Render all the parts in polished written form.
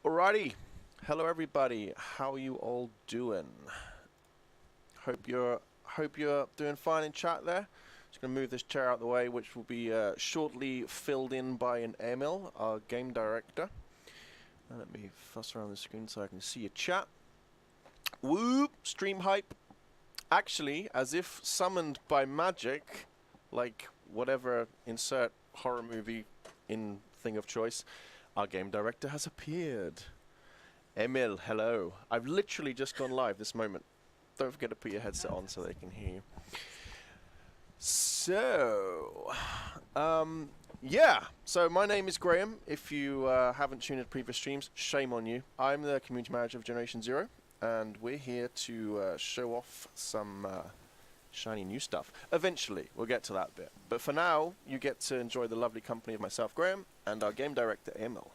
Alrighty, hello everybody. How are you all doing? Hope you're doing fine in chat there. Just gonna move this chair out of the way, which will be shortly filled in by an Emil, our game director. And let me fuss around the screen so I can see your chat. Whoop! Stream hype. Actually, as if summoned by magic, like whatever insert horror movie in thing of choice, our game director has appeared. Emil, hello. I've literally just gone live this moment. Don't forget to put your headset on so they can hear you. So, yeah. So my name is Graham. If you haven't tuned in previous streams, shame on you. I'm the community manager of Generation Zero, and we're here to show off some shiny new stuff. Eventually, we'll get to that bit. But for now, you get to enjoy the lovely company of myself, Graham, and our game director, Emil.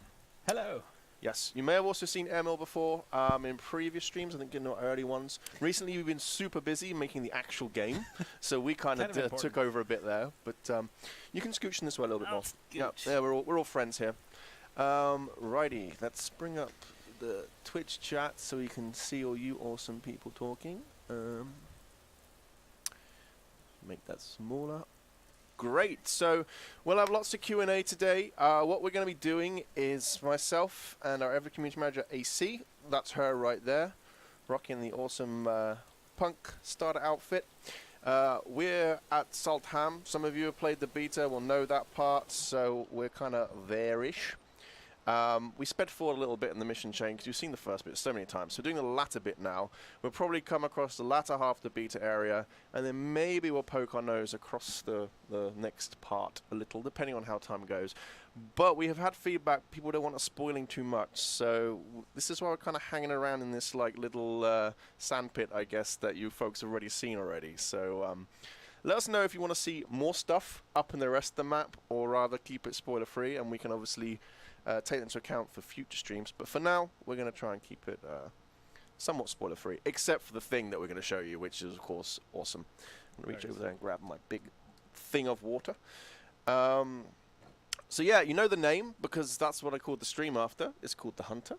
Hello. Yes, you may have also seen Emil before in previous streams, I think in the early ones. Recently, we've been super busy making the actual game, so we kind of took over a bit there. But you can scooch in this way a little bit more. Yeah, we're all friends here. Righty, let's bring up the Twitch chat so we can see all you awesome people talking. Make that smaller. Great. So we'll have lots of Q&A today. What we're going to be doing is myself and our ever community manager AC. That's her right there, rocking the awesome punk starter outfit. We're at Saltham. Some of you have played the beta will know that part, so we're kind of there-ish. We sped forward a little bit in the mission chain because you've seen the first bit so many times. So doing the latter bit now, we'll probably come across the latter half of the beta area, and then maybe we'll poke our nose across the next part a little, depending on how time goes. But we have had feedback, people don't want us spoiling too much, so this is why we're kind of hanging around in this like little sandpit, I guess, that you folks have already seen already. So let us know if you want to see more stuff up in the rest of the map, or rather keep it spoiler-free, and we can obviously take that into account for future streams. But for now, we're going to try and keep it somewhat spoiler-free, except for the thing that we're going to show you, which is, of course, awesome. I'm going to reach over there and grab my big thing of water. So yeah, you know the name, because that's what I called the stream after. It's called The Hunter.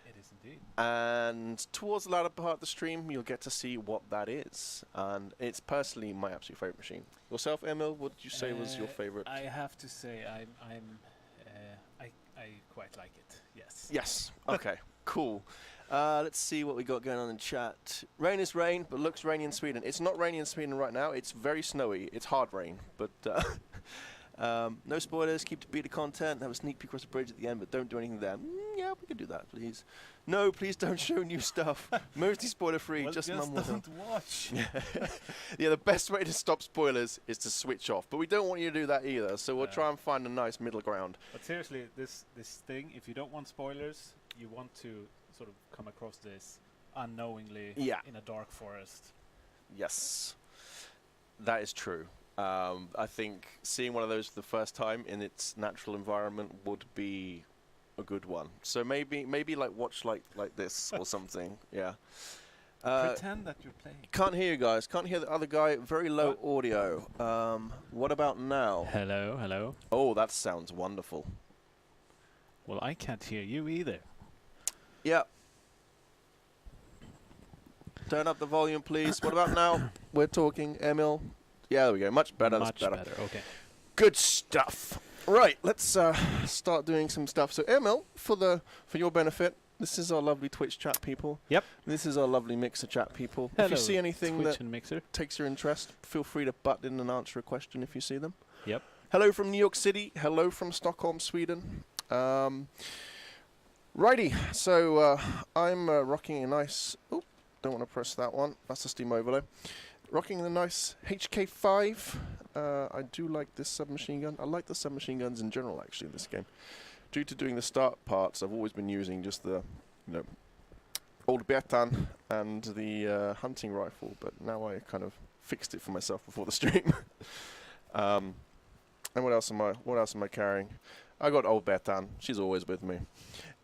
It is indeed. And towards the latter part of the stream, you'll get to see what that is. And it's personally my absolute favorite machine. Yourself, Emil, what did you say was your favorite? I have to say I quite like it, yes. Yes, okay, cool. Let's see what we got going on in chat. Rain is rain, but looks rainy in Sweden. It's not rainy in Sweden right now. It's very snowy. It's hard rain, but no spoilers. Keep to beat the content. Have a sneak peek across the bridge at the end, but don't do anything there. Yeah, we can do that, please. No, please don't show new stuff. Mostly spoiler-free. Well, just don't watch. Yeah, the best way to stop spoilers is to switch off, but we don't want you to do that either. So we'll try and find a nice middle ground. But seriously, this thing, if you don't want spoilers, you want to sort of come across this unknowingly in a dark forest. Yes, that is true. I think seeing one of those for the first time in its natural environment would be a good one. So maybe like watch like this or something. Yeah. Pretend that you're playing. Can't hear you guys. Can't hear the other guy. Very low audio. What about now? Hello, hello. Oh, that sounds wonderful. Well, I can't hear you either. Yeah. Turn up the volume, please. What about now? We're talking, Emil. Yeah, there we go. Much better. Much That's better. Okay. Good stuff. Right, let's start doing some stuff. So, Emil, for your benefit, this is our lovely Twitch chat people. Yep. This is our lovely Mixer chat people. Hello, if you see anything Twitch that and Mixer takes your interest, feel free to butt in and answer a question if you see them. Yep. Hello from New York City. Hello from Stockholm, Sweden. Righty, so I'm rocking a nice... Oh, don't want to press that one. That's a Steam overlay. Rocking the nice HK5. I do like this submachine gun. I like the submachine guns in general, actually, in this game. Due to doing the start parts, I've always been using just the, old Bertan and the hunting rifle, but now I kind of fixed it for myself before the stream. And what else am I carrying? I got old Bertan. She's always with me.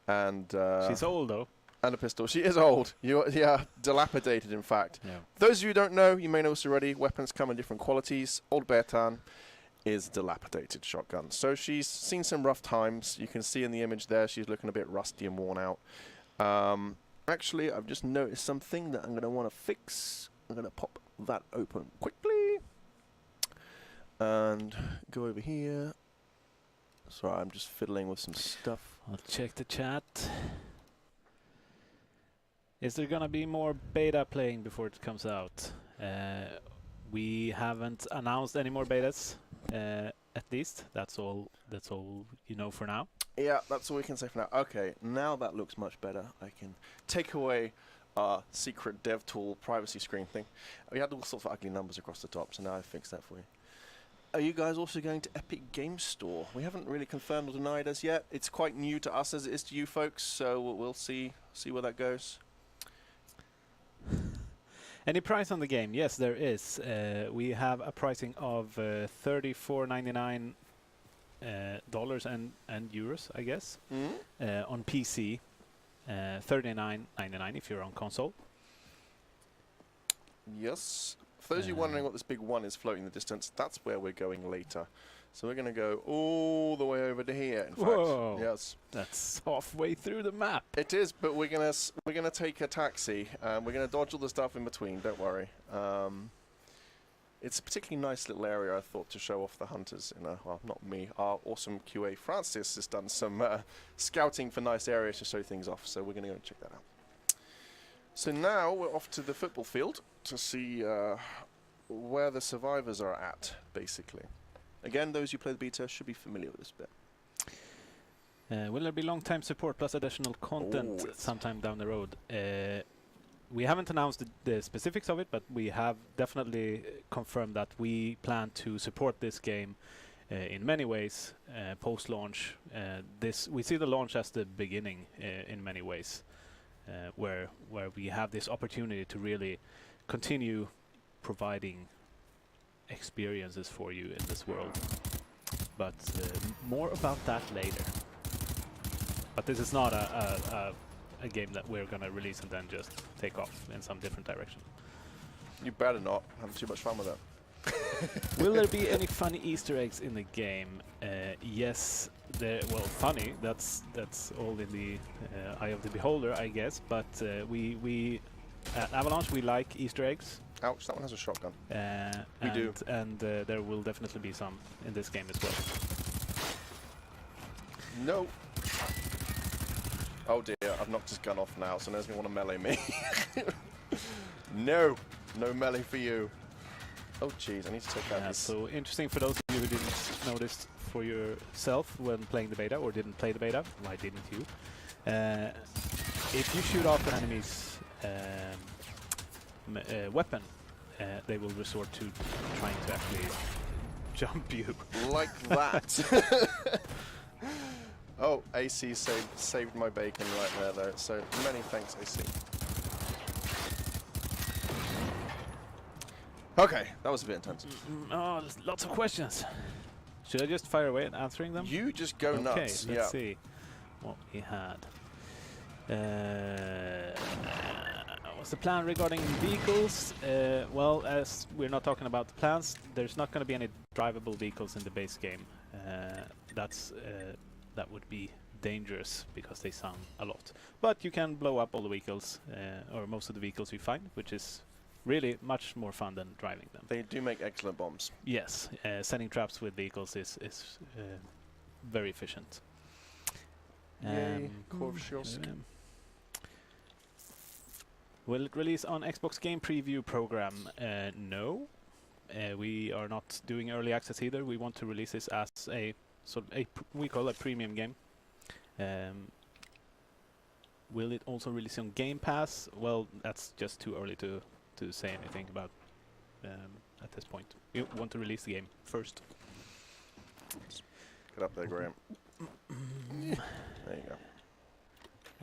And she's old, though. And a pistol. She is old. Yeah, dilapidated, in fact. Yeah. Those of you who don't know, you may know this already, weapons come in different qualities. Old Bertan is dilapidated shotgun. So she's seen some rough times. You can see in the image there she's looking a bit rusty and worn out. Actually, I've just noticed something that I'm going to want to fix. I'm going to pop that open quickly and go over here. Sorry, I'm just fiddling with some stuff. I'll check the chat. Is there gonna be more beta playing before it comes out? We haven't announced any more betas, at least. That's all you know for now. Yeah, that's all we can say for now. Okay, now that looks much better. I can take away our secret dev tool privacy screen thing. We had all sorts of ugly numbers across the top, so now I've fixed that for you. Are you guys also going to Epic Games Store? We haven't really confirmed or denied as yet. It's quite new to us as it is to you folks, so we'll see where that goes. Any price on the game? Yes, there is. We have a pricing of $34.99 dollars and euros, I guess, on PC. $39.99 if you're on console. Yes. For those of you wondering what this big one is floating in the distance, that's where we're going later. So we're going to go all the way over to here, in Whoa. fact. Yes. That's halfway through the map. It is, but we're gonna take a taxi. We're going to dodge all the stuff in between, don't worry. It's a particularly nice little area, I thought, to show off the hunters. Well, not me. Our awesome QA Francis has done some scouting for nice areas to show things off, so we're going to go and check that out. So now we're off to the football field to see where the survivors are at, basically. Again, those who play the beta should be familiar with this bit. Will there be long-time support plus additional content sometime down the road? We haven't announced the specifics of it, but we have definitely confirmed that we plan to support this game in many ways post-launch. We see the launch as the beginning in many ways, where we have this opportunity to really continue providing experiences for you in this world. But more about that later. But this is not a game that we're gonna release and then just take off in some different direction. You better not. Having too much fun with it. Will there be any funny Easter eggs in the game? Yes. Well, funny. That's all in the eye of the beholder, I guess. But we at Avalanche we like Easter eggs. Ouch! That one has a shotgun. We do, and there will definitely be some in this game as well. No. Oh dear, I've knocked his gun off now, so now he's going to want to melee me. No melee for you. Oh jeez, I need to take out this. So interesting for those of you who didn't notice for yourself when playing the beta, or didn't play the beta, why didn't you? If you shoot off an enemy's weapon, they will resort to trying to actually jump you. Like that. Oh, AC saved my bacon right there, though. So many thanks, AC. Okay, that was a bit intense. Oh, there's lots of questions. Should I just fire away at answering them? You just go nuts. Okay, let's see what we had. What's the plan regarding vehicles? Well, as we're not talking about the plans, there's not going to be any drivable vehicles in the base game. That would be dangerous because they sound a lot. But you can blow up all the vehicles, or most of the vehicles you find, which is really much more fun than driving them. They do make excellent bombs. Yes, setting traps with vehicles is very efficient. Yay, Will it release on Xbox Game Preview program? No. We are not doing early access either. We want to release this as a we call a premium game. Will it also release on Game Pass? Well, that's just too early to say anything about at this point. We want to release the game first. Get up there, Graham. There you go.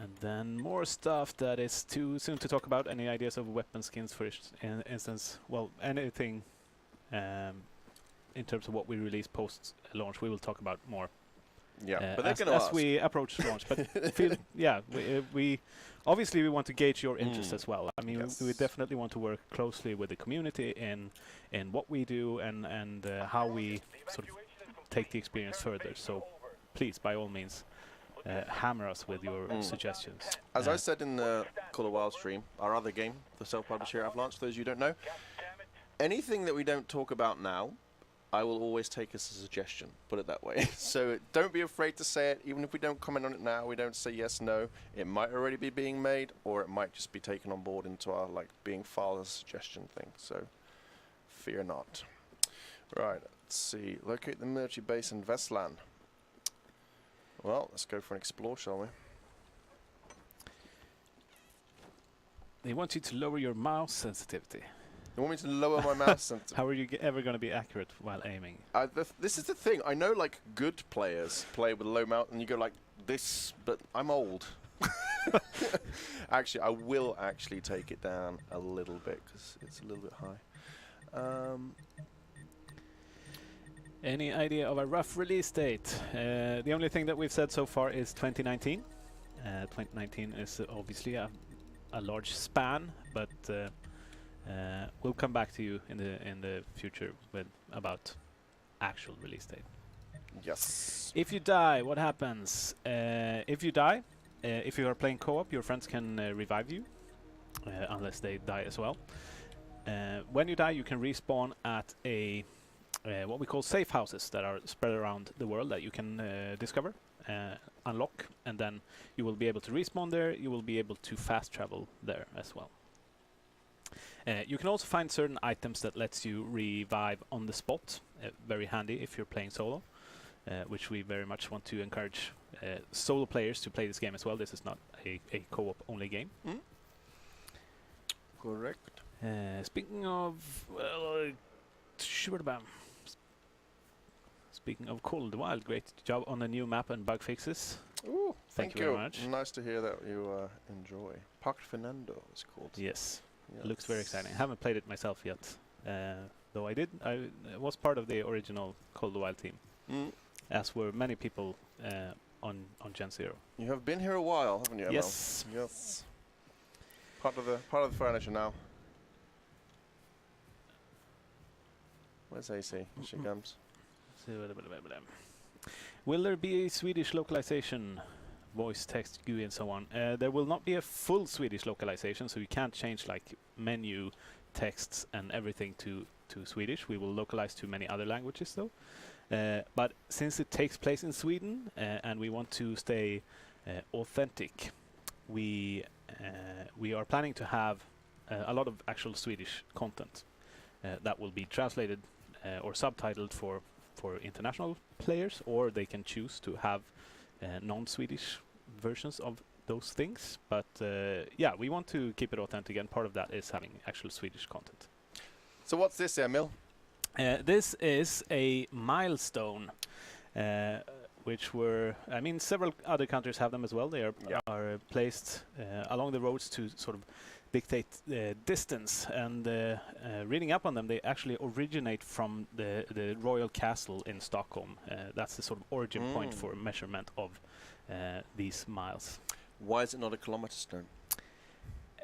And then more stuff that is too soon to talk about. Any ideas of weapon skins, for instance? Well, anything in terms of what we release post-launch, we will talk about more Yeah, but they're going to as ask. we approach launch. But we obviously we want to gauge your interest as well. I mean, we definitely want to work closely with the community in what we do and how we sort of take the experience further. So please, by all means, hammer us with your suggestions. As I said in the Call of Wild stream, our other game, the self-published here Avalanche, for those you don't know, anything that we don't talk about now, I will always take as a suggestion, put it that way. So don't be afraid to say it, even if we don't comment on it now, we don't say yes, no. It might already be being made, or it might just be taken on board into our being filed as a suggestion thing, so fear not. Right, let's see. Locate the military base in Vestland. Well, let's go for an explore, shall we? They want you to lower your mouse sensitivity. You want me to lower my mouse? How are you ever going to be accurate while aiming? This is the thing. I know, good players play with a low mouse, and you go like this, but I'm old. Actually, I will actually take it down a little bit, because it's a little bit high. Any idea of a rough release date? The only thing that we've said so far is 2019. 2019 is obviously a large span, but we'll come back to you in the future about actual release date. Yes. If you die, what happens? If you die, if you are playing co-op, your friends can revive you, unless they die as well. When you die, you can respawn at what we call safe houses that are spread around the world that you can discover, unlock, and then you will be able to respawn there. You will be able to fast travel there as well. You can also find certain items that lets you revive on the spot. Very handy if you're playing solo, which we very much want to encourage solo players to play this game as well. This is not a co-op only game. Correct. Speaking of, speaking of Call of the Wild, great job on the new map and bug fixes. Ooh, thank you very much. Nice to hear that you enjoy. Parque Fernando is called. Yes. Looks very exciting. I haven't played it myself yet, though I was part of the original Call of the Wild team, as were many people on Gen 0. You have been here a while, haven't you? Yes. Emil? Yes. Part of the furniture now. Where's AC? Here she comes. Will there be a Swedish localization? Voice, text, GUI, and so on. There will not be a full Swedish localization, so you can't change menu, texts, and everything to Swedish. We will localize to many other languages, though. But since it takes place in Sweden and we want to stay authentic, we are planning to have a lot of actual Swedish content that will be translated or subtitled for international players, or they can choose to have non-Swedish versions of those things. But yeah, we want to keep it authentic, and part of that is having actual Swedish content. So what's this, Emil? This is a milestone, which several other countries have them as well. They are placed along the roads to sort of dictate distance, and reading up on them, they actually originate from the royal castle in Stockholm. That's the sort of origin point for measurement of these miles. Why is it not a kilometer stone?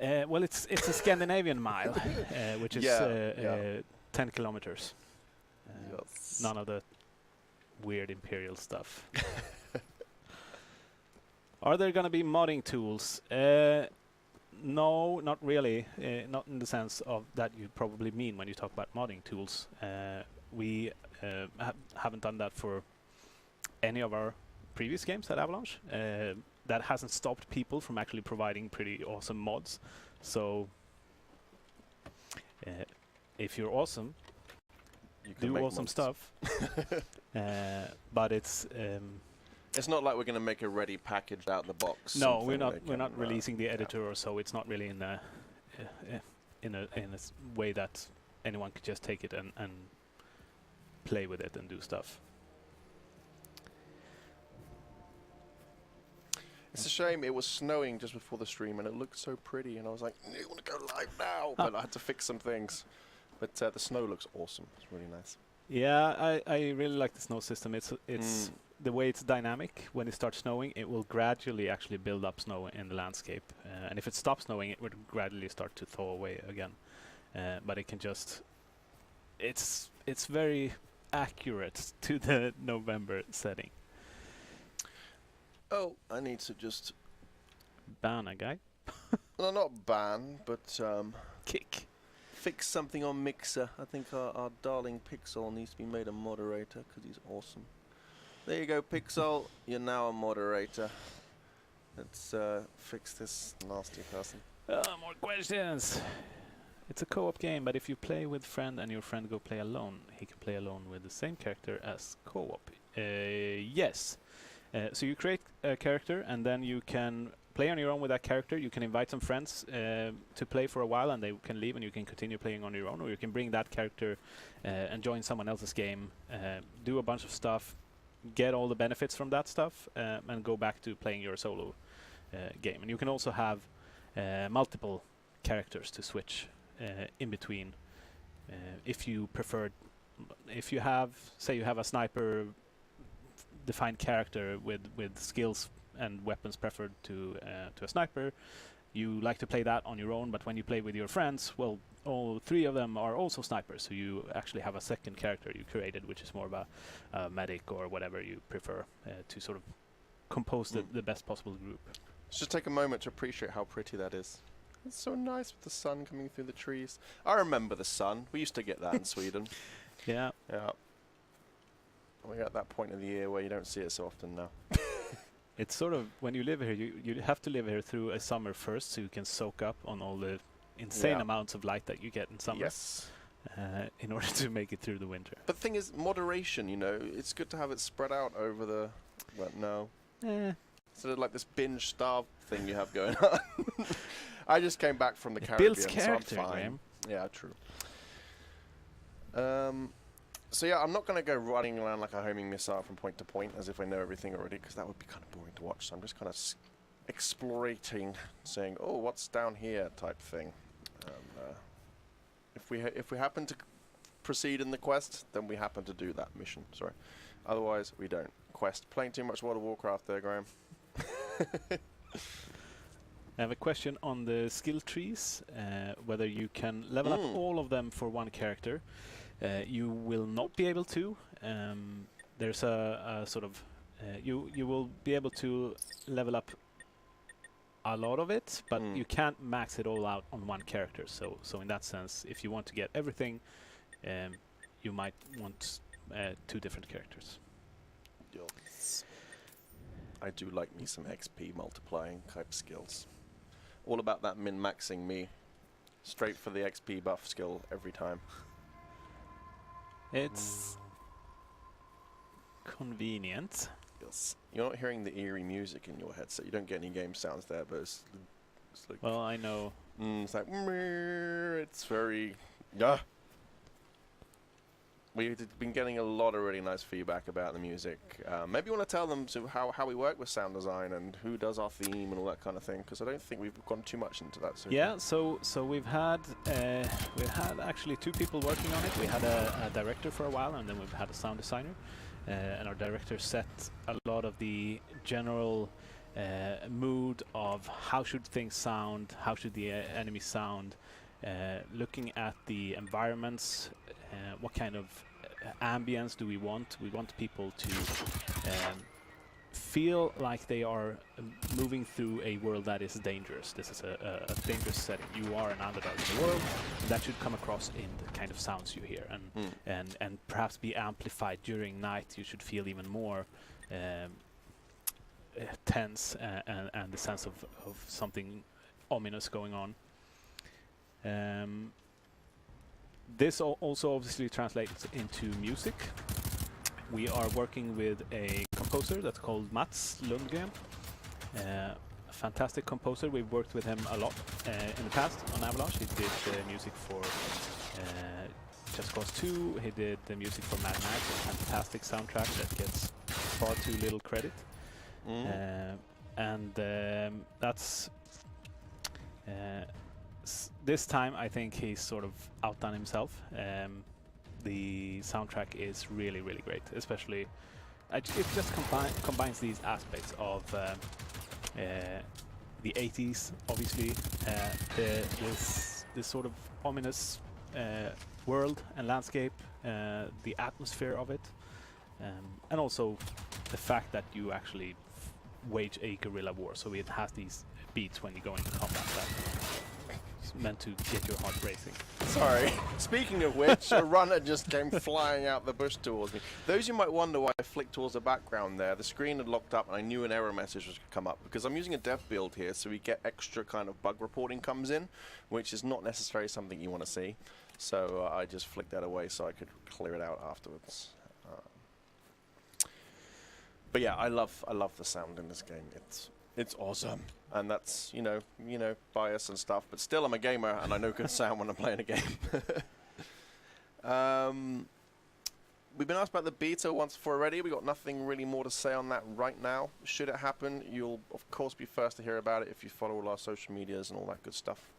Well, it's a Scandinavian mile, which is 10 kilometers. Yes. None of the weird imperial stuff. Are there going to be modding tools? No, not really. Not in the sense of that you probably mean when you talk about modding tools. We haven't done that for any of our previous games at Avalanche. That hasn't stopped people from actually providing pretty awesome mods. So if you're awesome, you can do awesome stuff. But it's not like we're going to make a ready packaged out the box. No, we're not releasing the editor or so. It's not really in a way that anyone could just take it and play with it and do stuff. It's a shame it was snowing just before the stream, and it looked so pretty, and I was like, I want to go live now, but I had to fix some things. But the snow looks awesome. It's really nice. Yeah, I really like the snow system. It's the way it's dynamic, when it starts snowing, it will gradually actually build up snow in the landscape. And if it stops snowing, it would gradually start to thaw away again. But it can just... It's very accurate to the November setting. Oh, I need to just... Ban a guy? Well, not ban, but... Kick. Fix something on Mixer. I think our darling Pixel needs to be made a moderator, because he's awesome. There you go, Pixel. You're now a moderator. Let's fix this nasty person. More questions. It's a co-op game, but if you play with friend and your friend go play alone, he can play alone with the same character as co-op. Yes. So you create a character, and then you can play on your own with that character. You can invite some friends to play for a while, and they can leave, and you can continue playing on your own, or you can bring that character and join someone else's game, do a bunch of stuff, get all the benefits from that stuff, and go back to playing your solo game. And you can also have multiple characters to switch in between, if you prefer. If you have, say, you have a sniper defined character with skills and weapons preferred to a sniper, you like to play that on your own, but when you play with your friends, well, all three of them are also snipers, so you actually have a second character you created, which is more of a medic or whatever you prefer, to sort of compose the best possible group. Let's just take a moment to appreciate how pretty that is. It's so nice with the sun coming through the trees. I remember the sun. We used to get that in Sweden. Yeah. Yeah. We're at that point of the year where you don't see it so often now. It's sort of, when you live here, you have to live here through a summer first, so you can soak up on all the insane amounts of light that you get in summer. Yes. In order to make it through the winter. But the thing is, moderation, you know, it's good to have it spread out over the... Well, no. Sort of like this binge starve thing you have going on. I just came back from the Caribbean, builds character, so I'm fine. Graham. Yeah, true. So yeah, I'm not going to go running around like a homing missile from point to point as if I know everything already, because that would be kind of boring to watch. So I'm just kind of explorating, saying, "Oh, what's down here?" type thing. If we happen to proceed in the quest, then we happen to do that mission. Sorry. Otherwise, we don't. Quest. Playing too much World of Warcraft there, Graham. I have a question on the skill trees, whether you can level up all of them for one character. You will not be able to. There's a sort of... you will be able to level up a lot of it, but you can't max it all out on one character. So in that sense, if you want to get everything, you might want 2 different characters. Yes. I do like me some XP multiplying type skills. All about that min-maxing me. Straight for the XP buff skill every time. It's convenient. Yes. You're not hearing the eerie music in your headset. You don't get any game sounds there, but it's like... Well, I know. It's like... It's very... Yeah. We've been getting a lot of really nice feedback about the music. Maybe you want to tell them how we work with sound design and who does our theme and all that kind of thing, because I don't think we've gone too much into that. So yeah, so we've had actually 2 people working on it. We had a director for a while, and then we've had a sound designer. And our director set a lot of the general mood of how should things sound, how should the enemies sound, looking at the environments, what kind of ambience do we want? We want people to feel like they are moving through a world that is dangerous. This is a dangerous setting. You are an underdog in the world, and that should come across in the kind of sounds you hear, and perhaps be amplified during night. You should feel even more tense and the sense of something ominous going on. This also obviously translates into music. We are working with a composer that's called Mats Lundgren, a fantastic composer. We've worked with him a lot in the past on Avalanche. He did the music for Just Cause 2. He did the music for Mad Max, a fantastic soundtrack that gets far too little credit. That's... this time I think he's sort of outdone himself. The soundtrack is really, really great, especially it just combines these aspects of the 80s, obviously, this sort of ominous world and landscape, the atmosphere of it, and also the fact that you actually wage a guerrilla war, so it has these beats when you go into combat that is meant to get your heart racing. Sorry. Speaking of which, a runner just came flying out the bush towards me. Those you might wonder why I flicked towards the background there, the screen had locked up and I knew an error message was going to come up because I'm using a dev build here, so we get extra kind of bug reporting comes in, which is not necessarily something you want to see. So I just flicked that away so I could clear it out afterwards. But yeah, I love the sound in this game. It's awesome, and that's you know bias and stuff. But still, I'm a gamer, and I know good sound when I'm playing a game. We've been asked about the beta once before already. We got nothing really more to say on that right now. Should it happen, you'll of course be first to hear about it if you follow all our social medias and all that good stuff.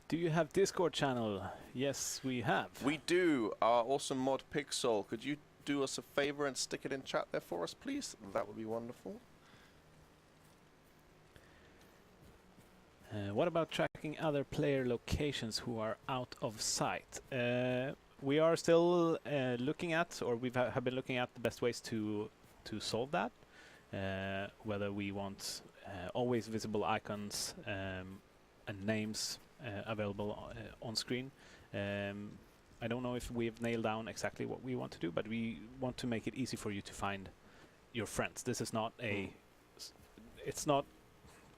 Do you have Discord channel? Yes, we have. We do. Our awesome mod Pixel. Could you do us a favor and stick it in chat there for us, please? That would be wonderful. What about tracking other player locations who are out of sight? We are still looking at, or have been looking at the best ways to solve that. Whether we want always visible icons and names available on screen. I don't know if we've nailed down exactly what we want to do, but we want to make it easy for you to find your friends. This is not it's not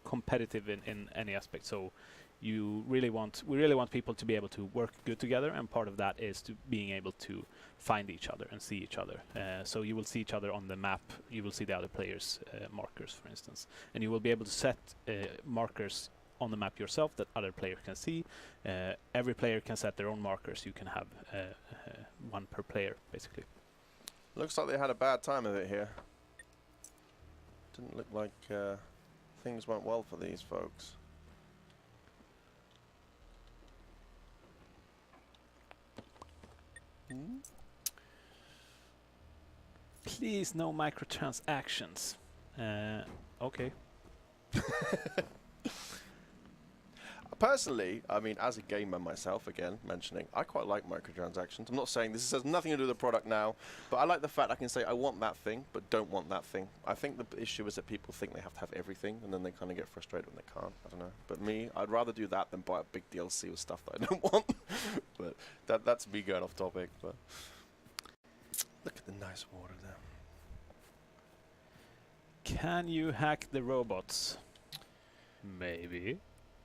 competitive in any aspect. So we really want people to be able to work good together, and part of that is to being able to find each other and see each other. So you will see each other on the map. You will see the other players' markers, for instance, and you will be able to set markers on the map yourself that other players can see. Every player can set their own markers. You can have one per player, basically. Looks like they had a bad time of it here. Didn't look like things went well for these folks. Please, no microtransactions. Okay. Personally, I mean, as a gamer myself, again, mentioning, I quite like microtransactions. I'm not saying this has nothing to do with the product now, but I like the fact I can say I want that thing, but don't want that thing. I think the issue is that people think they have to have everything, and then they kind of get frustrated when they can't. I don't know. But me, I'd rather do that than buy a big DLC with stuff that I don't want. But that's me going off topic. But look at the nice water there. Can you hack the robots? Maybe.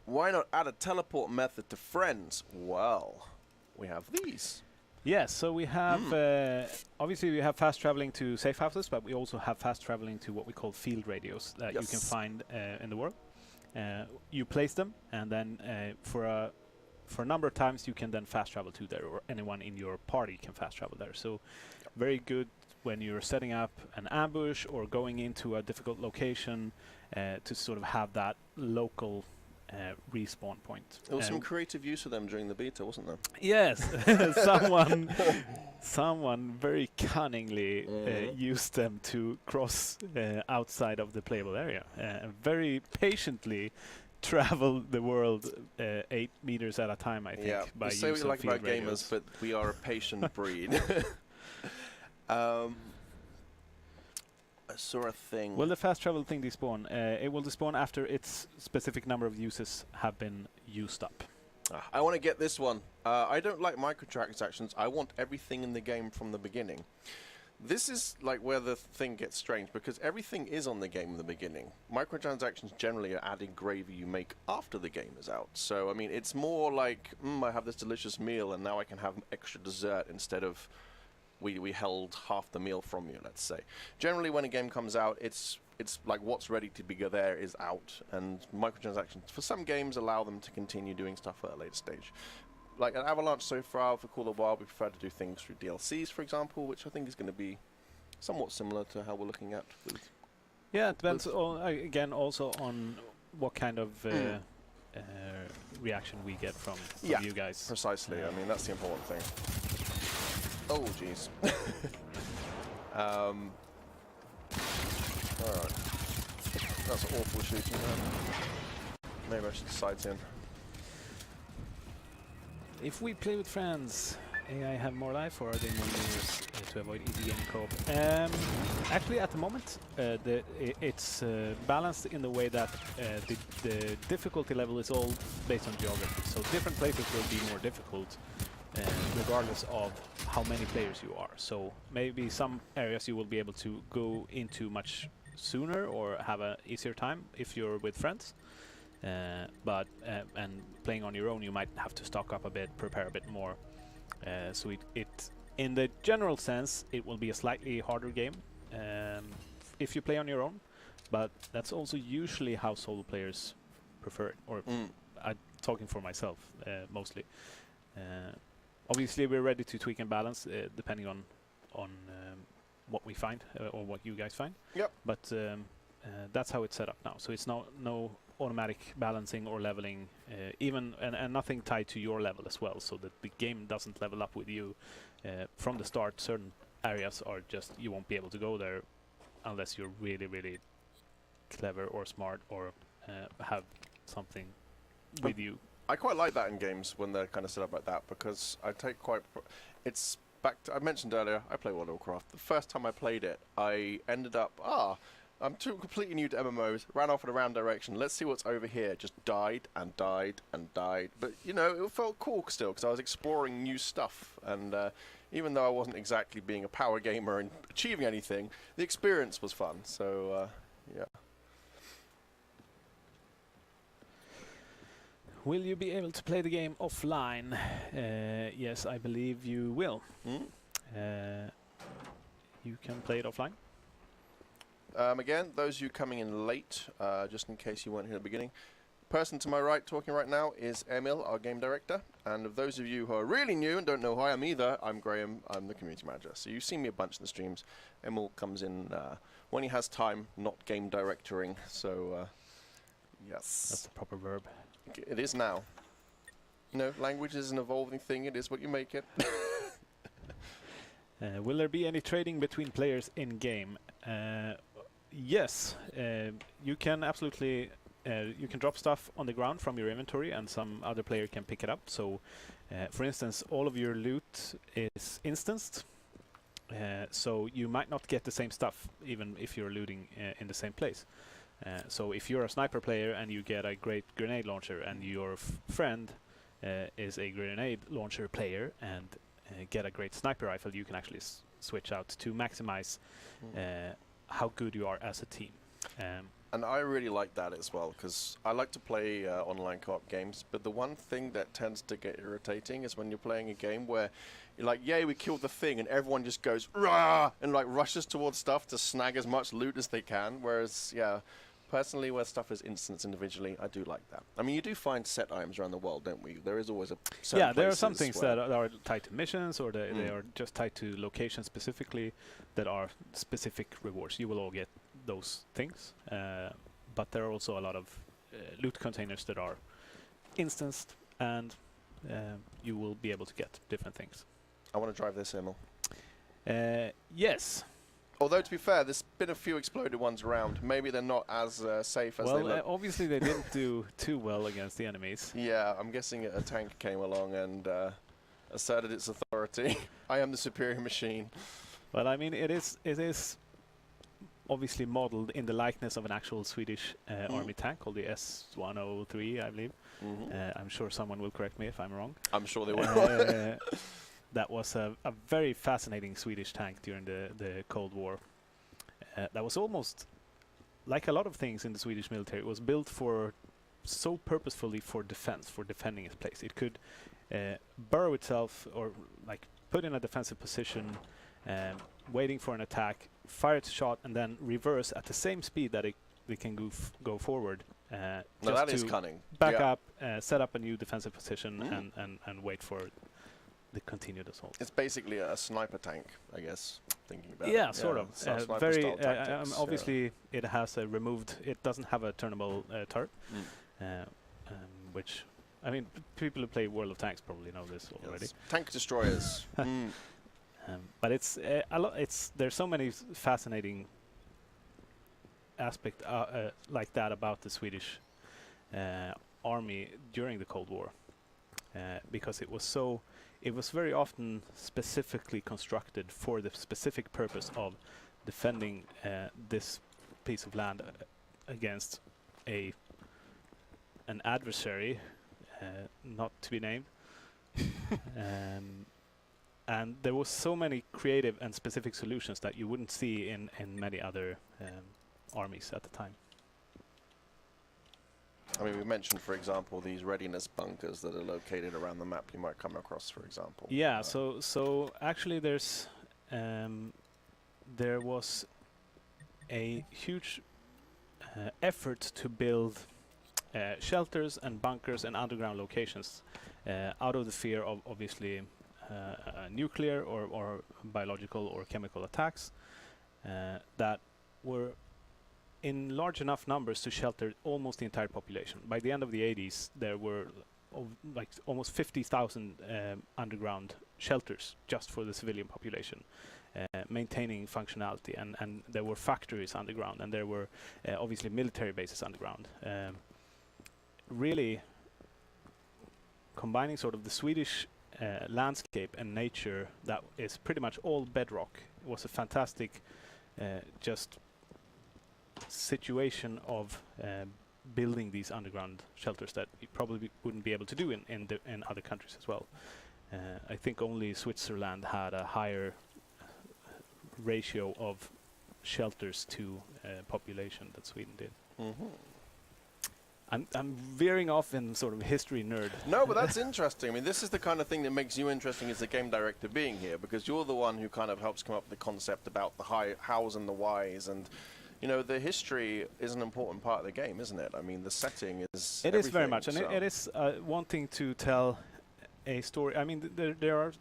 Why not add a teleport method to friends? Well, we have these. Yes, so we have, obviously we have fast traveling to safe houses, but we also have fast traveling to what we call field radios that you can find in the world. You place them, and then for a number of times you can then fast travel to there, or anyone in your party can fast travel there. So very good when you're setting up an ambush or going into a difficult location to sort of have that local respawn point. There was some creative use of them during the beta, wasn't there? Yes, someone very cunningly used them to cross outside of the playable area, and very patiently travel the world 8 meters at a time, I think. Yeah, by say what you like about radios. gamers, but we are a patient breed. I saw a thing. Will the fast travel thing despawn? It will despawn after its specific number of uses have been used up. I want to get this one. I don't like microtransactions. I want everything in the game from the beginning. This is like where the thing gets strange, because everything is on the game in the beginning. Microtransactions generally are added gravy you make after the game is out. So, I mean, it's more like, I have this delicious meal and now I can have extra dessert instead of we held half the meal from you, let's say. Generally, when a game comes out, it's like what's ready to be there is out, and microtransactions, for some games, allow them to continue doing stuff at a later stage. Like at Avalanche so far, for Call of the Wild, we prefer to do things through DLCs, for example, which I think is going to be somewhat similar to how we're looking at with... Yeah, it depends again also on what kind of reaction we get from you guys. Precisely. I mean, that's the important thing. Oh, jeez. Alright. That's awful shooting there. Maybe I should sight in. If we play with friends, AI have more life, or are they more dangerous to avoid easy game co-op? Actually, at the moment, it's balanced in the way that the difficulty level is all based on geography. So different places will be more difficult, regardless of how many players you are. So maybe some areas you will be able to go into much sooner or have an easier time if you're with friends. But playing on your own, you might have to stock up a bit, prepare a bit more. So it in the general sense, it will be a slightly harder game if you play on your own. But that's also usually how solo players prefer it. Or I'm talking for myself mostly. Obviously, we're ready to tweak and balance depending on what we find or what you guys find. Yep. But that's how it's set up now. So it's no automatic balancing or leveling, even and nothing tied to your level as well, so that the game doesn't level up with you from the start. Certain areas are just, you won't be able to go there unless you're really clever or smart or have something with you. I quite like that in games when they're kind of set up like that, because I take quite... It's back to, I mentioned earlier, I play World of Warcraft. The first time I played it, I ended up, I'm completely new to MMOs, ran off in a random direction, let's see what's over here, just died and died and died. But, you know, it felt cool still, because I was exploring new stuff, and even though I wasn't exactly being a power gamer and achieving anything, the experience was fun, so, yeah. Will you be able to play the game offline? Yes, I believe you will. You can play it offline. Again, those of you coming in late, just in case you weren't here at the beginning, person to my right talking right now is Emil, our game director. And of those of you who are really new and don't know who I am either, I'm Graham, I'm the community manager. So you've seen me a bunch in the streams. Emil comes in when he has time, not game directoring. So, yes. That's the proper verb. It is now. You know, language is an evolving thing. It is what you make it. Will there be any trading between players in-game? Yes, you can absolutely. You can drop stuff on the ground from your inventory, and some other player can pick it up. So, for instance, all of your loot is instanced. So you might not get the same stuff, even if you're looting in the same place. So if you're a sniper player and you get a great grenade launcher, and your friend is a grenade launcher player and get a great sniper rifle, you can actually switch out to maximize how good you are as a team. And I really like that as well, because I like to play online co-op games, but the one thing that tends to get irritating is when you're playing a game where you're like, yay, we killed the thing, and everyone just goes, rah, and like rushes towards stuff to snag as much loot as they can, whereas, yeah, personally, where stuff is instanced individually, I do like that. I mean, you do find set items around the world, don't we? There is always a certain there are some things that are tied to missions, or they are just tied to locations specifically that are specific rewards. You will all get those things, but there are also a lot of loot containers that are instanced, and you will be able to get different things. I want to drive this, Emil. Yes. Although, to be fair, there's been a few exploded ones around. Maybe they're not as safe as they look. Well, obviously they didn't do too well against the enemies. Yeah, I'm guessing a tank came along and asserted its authority. I am the superior machine. Well, I mean, it is obviously modeled in the likeness of an actual Swedish army tank called the S-103, I believe. I'm sure someone will correct me if I'm wrong. I'm sure they will. That was a very fascinating Swedish tank during the Cold War. That was almost like a lot of things in the Swedish military. It was built so purposefully for defense, for defending its place. It could burrow itself, or like put in a defensive position, waiting for an attack, fire its shot, and then reverse at the same speed that it can go forward. No, that is cunning. Back up, set up a new defensive position, and wait for the continued assault. It's basically a sniper tank, I guess, thinking about it. Yeah, sort of. Very obviously, it has a removed. It doesn't have a turnable turret, which, I mean, people who play World of Tanks probably know this already. Tank destroyers. But it's a lot. There's so many fascinating aspects like that about the Swedish army during the Cold War, because it was very often specifically constructed for the specific purpose of defending this piece of land against an adversary, not to be named. And there was so many creative and specific solutions that you wouldn't see in many other armies at the time. I mean, we mentioned, for example, these readiness bunkers that are located around the map you might come across, for example. Yeah, so actually there was a huge effort to build shelters and bunkers and underground locations out of the fear of obviously nuclear or biological or chemical attacks that were in large enough numbers to shelter almost the entire population. By the end of the 80s, there were like almost 50,000 underground shelters just for the civilian population, maintaining functionality, and there were factories underground, and there were obviously military bases underground. Really combining sort of the Swedish landscape and nature that is pretty much all bedrock. It was a fantastic just situation of building these underground shelters that you probably wouldn't be able to do in other countries as well. I think only Switzerland had a higher ratio of shelters to population than Sweden did. Mm-hmm. I'm veering off in sort of history nerd. No, but that's interesting. I mean, this is the kind of thing that makes you interesting as the game director being here, because you're the one who kind of helps come up with the concept about the hows and the whys, and you know, the history is an important part of the game, isn't it? I mean, the setting is It is very much, and it is wanting to tell a story. I mean,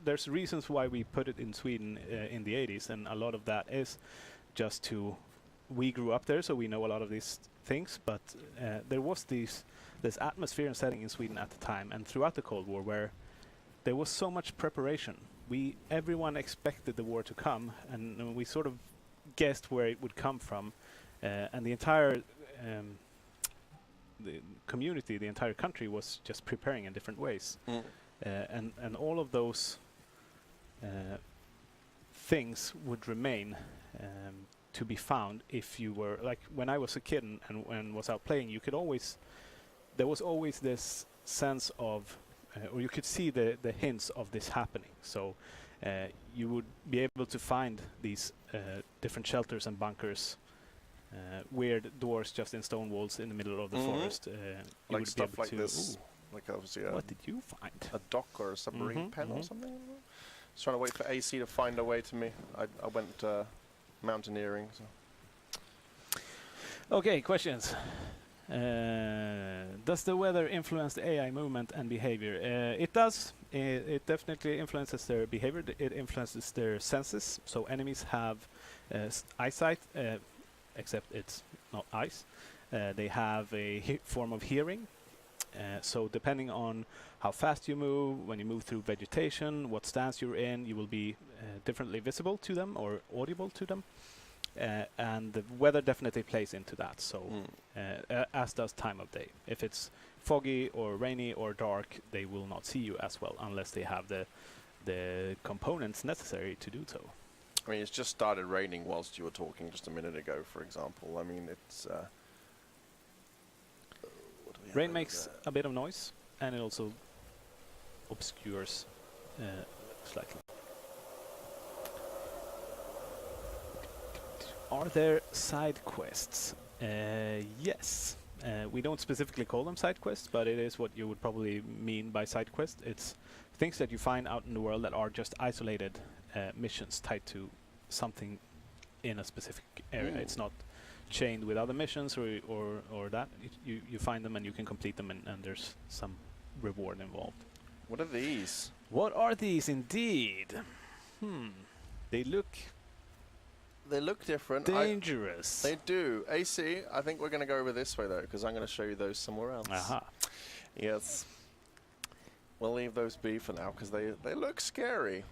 there's reasons why we put it in Sweden in the 80s, and a lot of that is just we grew up there, so we know a lot of these things, but there was this atmosphere and setting in Sweden at the time and throughout the Cold War where there was so much preparation. Everyone expected the war to come, and we sort of guessed where it would come from, and the entire the community, the entire country was just preparing in different ways. And all of those things would remain to be found if you were, like when I was a kid and was out playing, there was always this sense of, or you could see the hints of this happening. So you would be able to find these different shelters and bunkers, weird doors just in stone walls in the middle of the forest. Like stuff like this. Like obviously what did you find? A dock or a submarine pen or something? Just trying to wait for AC to find a way to me. I went mountaineering. So. Okay, questions. Does the weather influence the AI movement and behavior? It does. It definitely influences their behavior. It influences their senses. So enemies have eyesight, except it's not ice. They have a form of hearing. So depending on how fast you move, when you move through vegetation, what stance you're in, you will be differently visible to them or audible to them. And the weather definitely plays into that. So as does time of day. If it's foggy or rainy or dark, they will not see you as well unless they have the components necessary to do so. I mean, it's just started raining whilst you were talking just a minute ago, for example. I mean, it's... rain makes a bit of noise, and it also obscures slightly. Are there side quests? Yes. We don't specifically call them side quests, but it is what you would probably mean by side quest. It's things that you find out in the world that are just isolated missions tied to something in a specific area. It's not chained with other missions or that. You find them and you can complete them, and there's some reward involved. What are these? What are these indeed? They look different. Dangerous. They do. AC, I think we're going to go over this way, though, because I'm going to show you those somewhere else. Aha. Yes. We'll leave those be for now, because they look scary.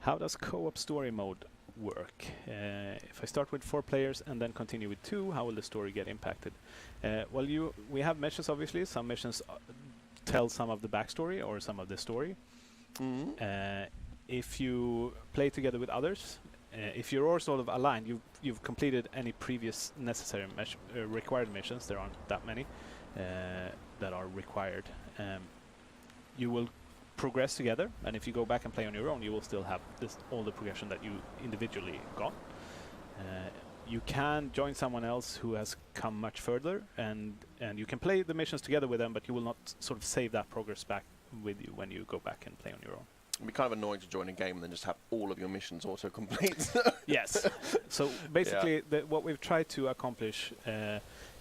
How does co-op story mode work? If I start with 4 players and then continue with 2, how will the story get impacted? Well, we have missions, obviously. Some missions tell some of the backstory or some of the story. If you play together with others, if you're all sort of aligned, you've completed any previous necessary required missions. There aren't that many that are required. You will progress together, and if you go back and play on your own, you will still have all the progression that you individually got. You can join someone else who has come much further, and you can play the missions together with them, but you will not sort of save that progress back with you when you go back and play on your own. It'd be kind of annoying to join a game and then just have all of your missions auto-complete. Yes. So basically, what we've tried to accomplish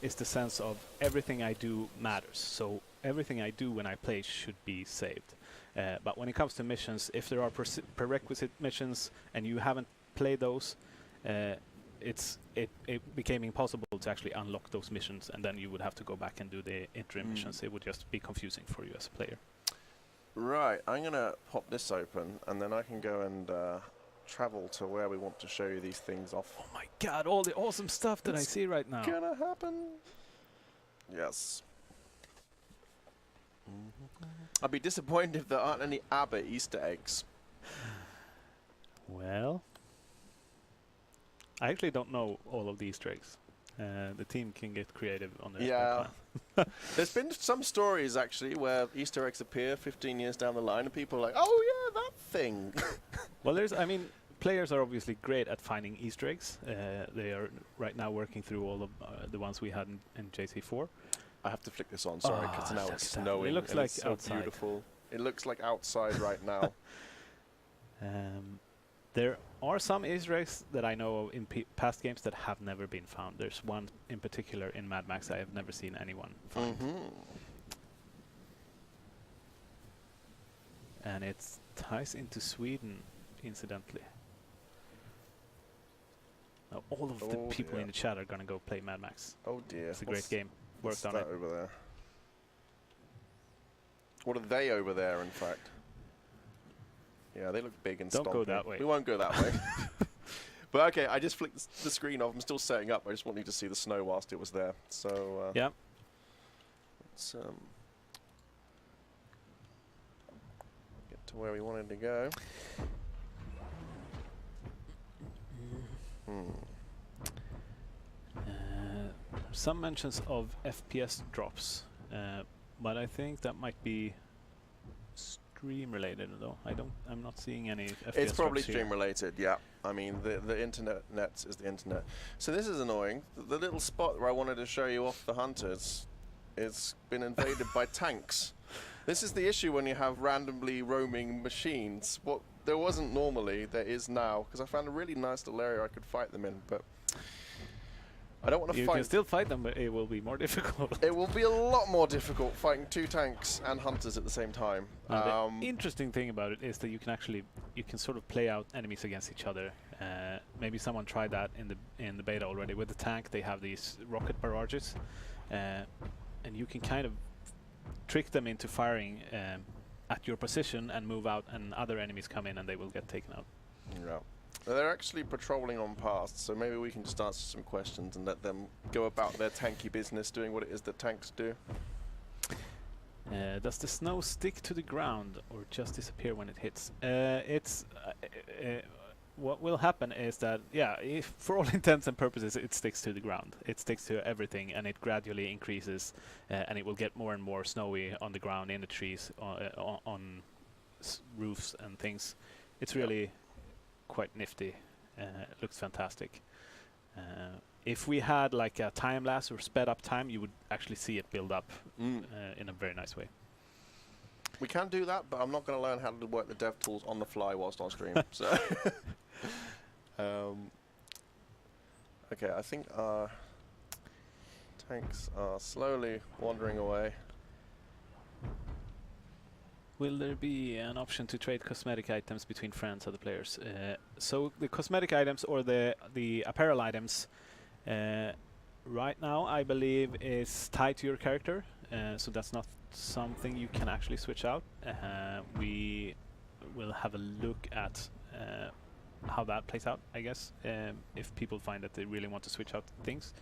is the sense of everything I do matters. So everything I do when I play should be saved. But when it comes to missions, if there are prerequisite missions and you haven't played those, it became impossible to actually unlock those missions, and then you would have to go back and do the interim missions. It would just be confusing for you as a player. Right, I'm going to pop this open, and then I can go and travel to where we want to show you these things off. Oh my god, all the awesome stuff that I see right now. It's gonna happen. Yes. I'd be disappointed if there aren't any ABBA Easter eggs. Well, I actually don't know all of the Easter eggs. The team can get creative on their Yeah. There's been some stories, actually, where Easter eggs appear 15 years down the line, and people are like, oh, yeah, that thing. Well, players are obviously great at finding Easter eggs. They are right now working through all of the ones we had in JC4. I have to flick this on, sorry, because now it's snowing. It looks and like it's so outside. Beautiful. It looks like outside right now. There are some Easter eggs that I know of in past games that have never been found. There's one in particular in Mad Max I have never seen anyone find. And it ties into Sweden, incidentally. Now, all of the people in the chat are going to go play Mad Max. Oh dear. It's a great game. Worked on it. Over there? What are they over there, in fact? Yeah, they look big and Don't stompy. go that way. We won't go that way. But okay, I just flicked the screen off. I'm still setting up. I just wanted to see the snow whilst it was there. So yeah. Let's get to where we wanted to go. Some mentions of FPS drops, but I think that might be stream related, though. I'm not seeing any FPS It's probably drops stream related, yeah. I mean, the internet is the internet. So this is annoying. The little spot where I wanted to show you off the hunters, it's been invaded by tanks. This is the issue when you have randomly roaming machines. What there wasn't normally, there is now, because I found a really nice little area I could fight them in, but I don't want to fight. You can still fight them, but it will be more difficult. It will be a lot more difficult fighting 2 tanks and hunters at the same time. The interesting thing about it is that you can sort of play out enemies against each other. Maybe someone tried that in the beta already. With the tank, they have these rocket barrages, and you can kind of trick them into firing at your position and move out, and other enemies come in and they will get taken out. Yeah. They're actually patrolling on past, so maybe we can just answer some questions and let them go about their tanky business doing what it is that tanks do. Does the snow stick to the ground or just disappear when it hits? What will happen is that, yeah, for all intents and purposes, it sticks to the ground. It sticks to everything, and it gradually increases, and it will get more and more snowy on the ground, in the trees, on roofs and things. It's really quite nifty. It looks fantastic. If we had like a time lapse or sped up time, you would actually see it build up in a very nice way. We can do that, but I'm not going to learn how to work the dev tools on the fly whilst on stream. So, okay, I think our tanks are slowly wandering away. Will there be an option to trade cosmetic items between friends or the players? So the cosmetic items or the apparel items right now, I believe, is tied to your character. So that's not something you can actually switch out. We we'll have a look at how that plays out, I guess. If people find that they really want to switch out things,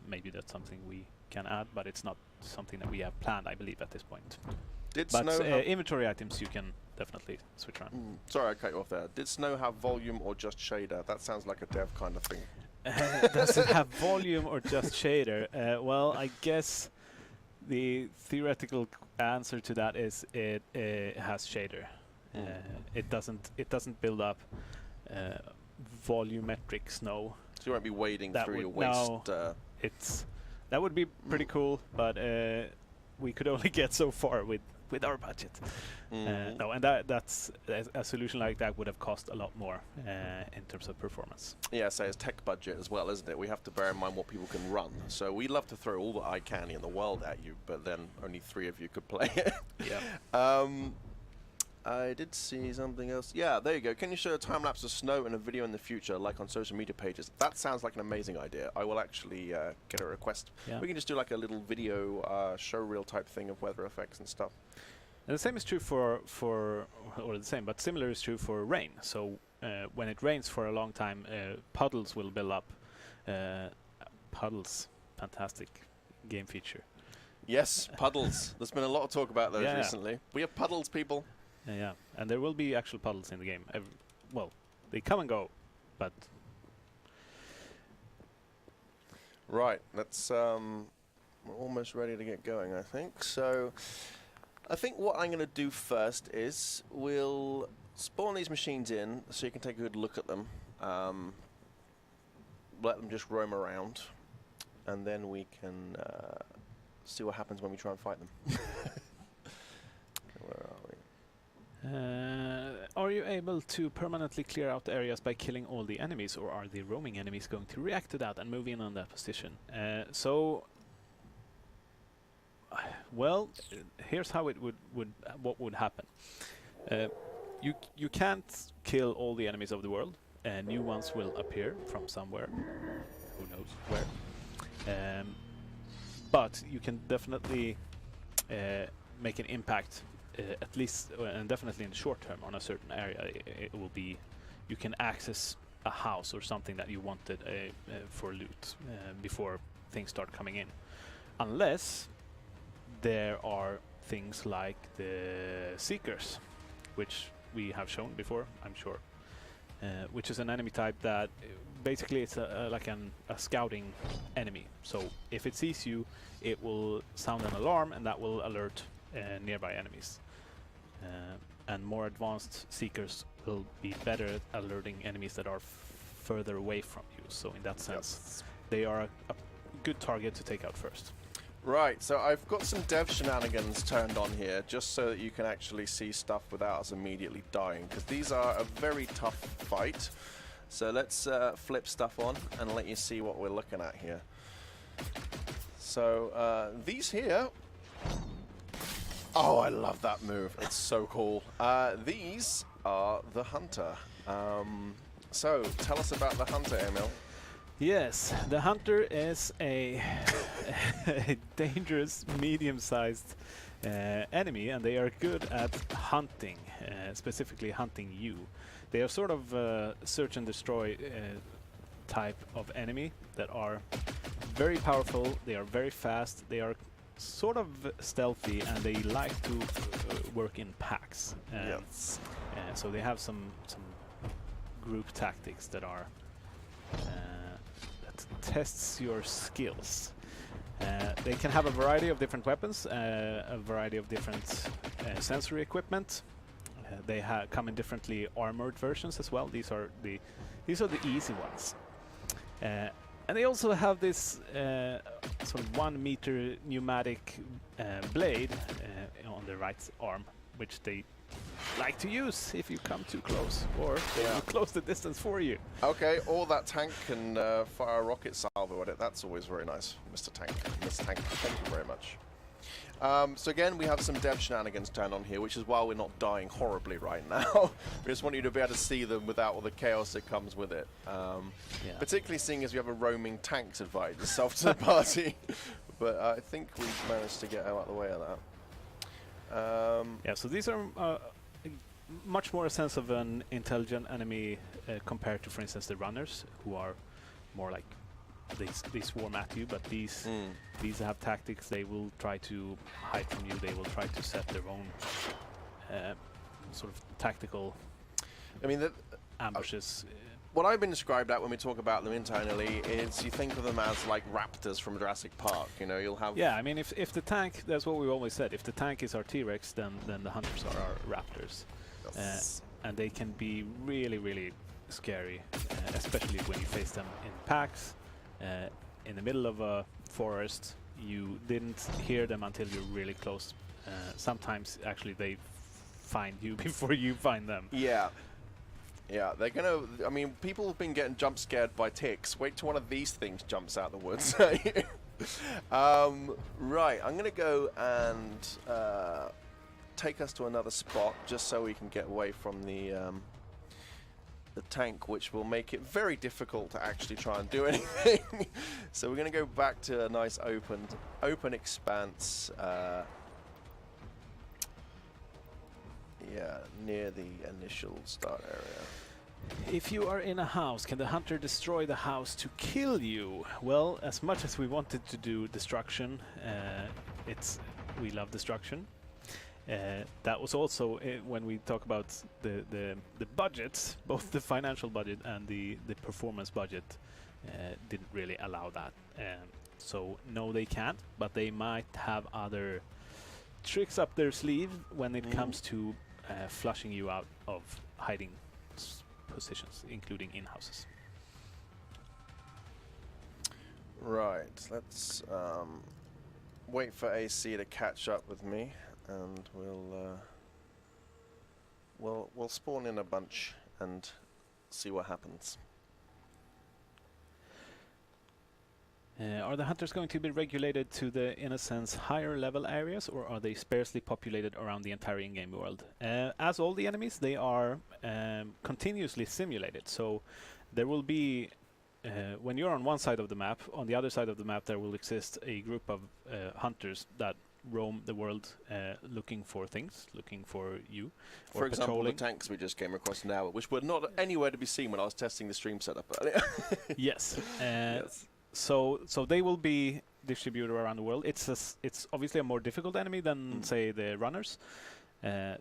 maybe that's something we can add, but it's not something that we have planned, I believe, at this point. But inventory items you can definitely switch around. Sorry, I cut you off there. Did Snow have volume or just shader? That sounds like a dev kind of thing. Does it have volume or just shader? Well, I guess the theoretical answer to that is it has shader. It doesn't build up volumetric snow. So you won't be wading through your waist. No, that would be pretty cool, but we could only get so far with our budget. No, and that's a solution like that would have cost a lot more in terms of performance. Yeah, so it's tech budget as well, isn't it? We have to bear in mind what people can run. So we love to throw all the eye candy in the world at you, but then only 3 of you could play it. Yeah. I did see something else. Yeah, there you go. Can you show a time lapse of snow in a video in the future, like on social media pages? That sounds like an amazing idea. I will actually get a request. Yeah. We can just do like a little video show reel type thing of weather effects and stuff. And the same is true or the same, but similar is true for rain. So when it rains for a long time, puddles will build up. Puddles, fantastic game feature. Yes, puddles. There's been a lot of talk about those recently. We have puddles, people. Yeah, and there will be actual puddles in the game. Well, they come and go, but... Right, let's... we're almost ready to get going, I think. So, I think what I'm going to do first is we'll spawn these machines in so you can take a good look at them. Let them just roam around, and then we can see what happens when we try and fight them. Where are we? Are you able to permanently clear out areas by killing all the enemies, or are the roaming enemies going to react to that and move in on that position? Well, here's how it what would happen. You can't kill all the enemies of the world, and new ones will appear from somewhere. Who knows where? But you can definitely make an impact. At least, and definitely in the short term, on a certain area, it will be, you can access a house or something that you wanted for loot before things start coming in. Unless there are things like the Seekers, which we have shown before, I'm sure, which is an enemy type that basically it's like a scouting enemy. So if it sees you, it will sound an alarm, and that will alert nearby enemies. And more advanced Seekers will be better at alerting enemies that are further away from you. So in that sense, they are a good target to take out first. Right, so I've got some dev shenanigans turned on here, just so that you can actually see stuff without us immediately dying, because these are a very tough fight. So let's flip stuff on and let you see what we're looking at here. So these here... Oh, I love that move. It's so cool. These are the Hunter. So, tell us about the Hunter, Emil. Yes, the Hunter is a dangerous, medium-sized enemy, and they are good at hunting, specifically hunting you. They are sort of search and destroy type of enemy that are very powerful, they are very fast, they are sort of stealthy, and they like to work in packs. Yes. So they have some group tactics that are that tests your skills. They can have a variety of different weapons, a variety of different sensory equipment. They come in differently armored versions as well. These are the easy ones. And they also have this sort of 1 meter pneumatic blade on the right arm, which they like to use if you come too close, or they will close the distance for you. Okay, or that tank can fire a rocket salvo at it. That's always very nice, Mr. Tank. Mr. Tank, thank you very much. So again, we have some dev shenanigans turned on here, which is why we're not dying horribly right now. We just want you to be able to see them without all the chaos that comes with it. Particularly seeing as we have a roaming tank to invite itself to the party. But I think we've managed to get out of the way of that. Yeah, so these are much more a sense of an intelligent enemy compared to, for instance, the runners, who are more like they swarm at you, but these have tactics. They will try to hide from you. They will try to set their own sort of tactical ambushes. What I've been described at when we talk about them internally is you think of them as like raptors from Jurassic Park. You know, you'll have... Yeah, I mean, if the tank, that's what we've always said, if the tank is our T-Rex, then the hunters are our raptors. Yes. And they can be really, really scary, especially when you face them in packs, in the middle of a forest. You didn't hear them until you're really close. Sometimes, actually, they find you before you find them. Yeah. Yeah, they're gonna... I mean, people have been getting jump scared by ticks. Wait till one of these things jumps out the woods. Right, I'm gonna go and take us to another spot just so we can get away from the tank, which will make it very difficult to actually try and do anything. So we're gonna go back to a nice open expanse. Yeah, near the initial start area. If you are in a house, can the hunter destroy the house to kill you? Well, as much as we wanted to do destruction, we love destruction. That was also when we talk about the budgets, both the financial budget and the performance budget didn't really allow that. So no, they can't, but they might have other tricks up their sleeve when it comes to flushing you out of hiding positions, including in houses. Right, let's wait for AC to catch up with me, and we'll spawn in a bunch and see what happens. Are the hunters going to be regulated to the, in a sense, higher level areas, or are they sparsely populated around the entire in-game world? As all the enemies, they are continuously simulated. So there will be, when you're on one side of the map, on the other side of the map there will exist a group of hunters that roam the world looking for things, looking for you. For example, the tanks we just came across now, which were not anywhere to be seen when I was testing the stream setup earlier. Yes. Yes. So they will be distributed around the world. It's obviously a more difficult enemy than say the runners.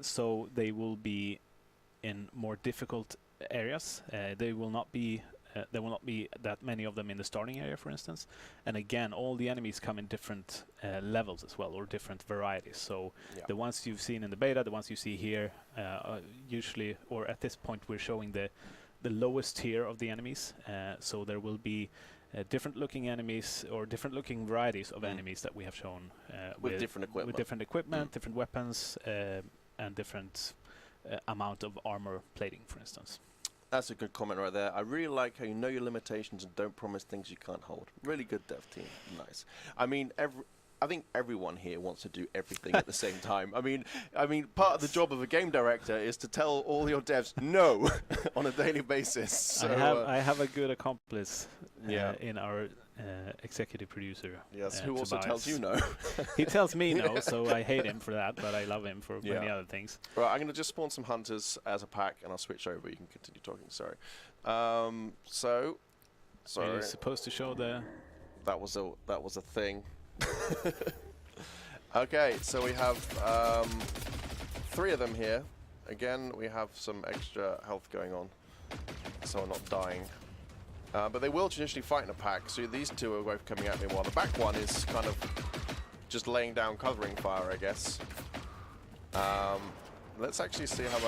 So they will be in more difficult areas. There will not be that many of them in the starting area, for instance. And again, all the enemies come in different levels as well, or different varieties. So the ones you've seen in the beta, the ones you see here, usually, or at this point, we're showing the lowest tier of the enemies. So there will be different looking enemies, or different looking varieties of enemies that we have shown with different equipment, different weapons, and different amount of armor plating, for instance. That's a good comment right there. I really like how you know your limitations and don't promise things you can't hold. Really good dev team. Nice. I mean, I think everyone here wants to do everything at the same time. I mean, part of the job of a game director is to tell all your devs no on a daily basis. So I have a good accomplice in our executive producer. Yes, who also Tobias. tells you no. He tells me no, so I hate him for that, but I love him for many other things. Right, I'm going to just spawn some hunters as a pack, and I'll switch over. You can continue talking. Sorry. Sorry. Are you supposed to show the? That was a thing. Okay, so we have 3 of them here. Again, we have some extra health going on, so I'm not dying. But they will traditionally fight in a pack, so these 2 are both coming at me, while the back one is kind of just laying down covering fire, I guess. Let's actually see how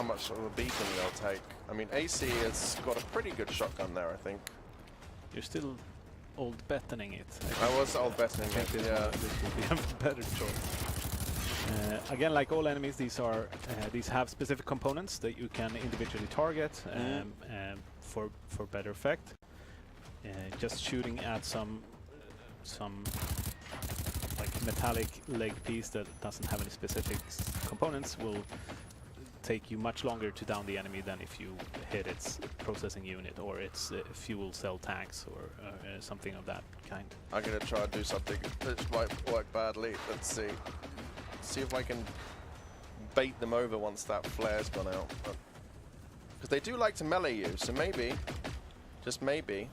much of a beating they'll take. I mean, AC has got a pretty good shotgun there, I think. You're still old betting it. I was old betting it, yeah. This will be a better choice. Again, like all enemies, these have specific components that you can individually target for better effect. Just shooting at some like metallic leg piece that doesn't have any specific components will take you much longer to down the enemy than if you hit its processing unit or its fuel cell tanks or something of that kind. I'm going to try and do something that might work badly. Let's see. See if I can bait them over once that flare's gone out. Because they do like to melee you, so maybe, just maybe,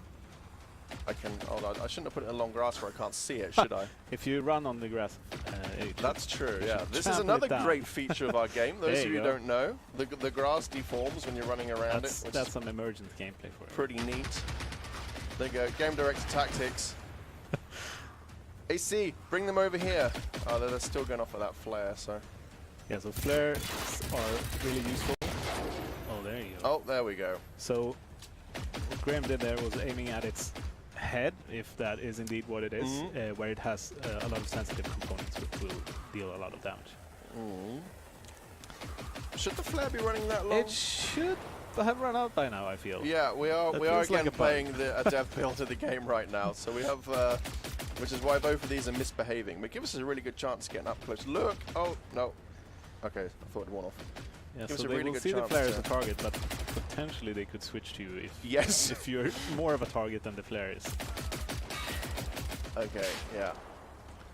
I can... Oh, I shouldn't have put it in long grass where I can't see it, should I? If you run on the grass... That's true, yeah. This is another great feature of our game. Those of you who don't know, the grass deforms when you're running around it. That's some emergent gameplay for it. Pretty neat. There you go, game director tactics. AC, bring them over here. Oh, they're still going off of that flare, so... Yeah, so flares are really useful. Oh, there you go. Oh, there we go. So, what Graham did there was aiming at its head, if that is indeed what it is, where it has a lot of sensitive components which will deal a lot of damage. Should the flare be running that long? It should have run out by now, I feel. Yeah, we are again like playing a dev build of the game right now, so we have, which is why both of these are misbehaving. But give us a really good chance of getting up close. Look! Oh, no. Okay, I thought it went off. Yeah, give so us a they really will good see the chance flare as a target, but potentially they could switch to you if, if you're more of a target than the flare is. Okay, yeah.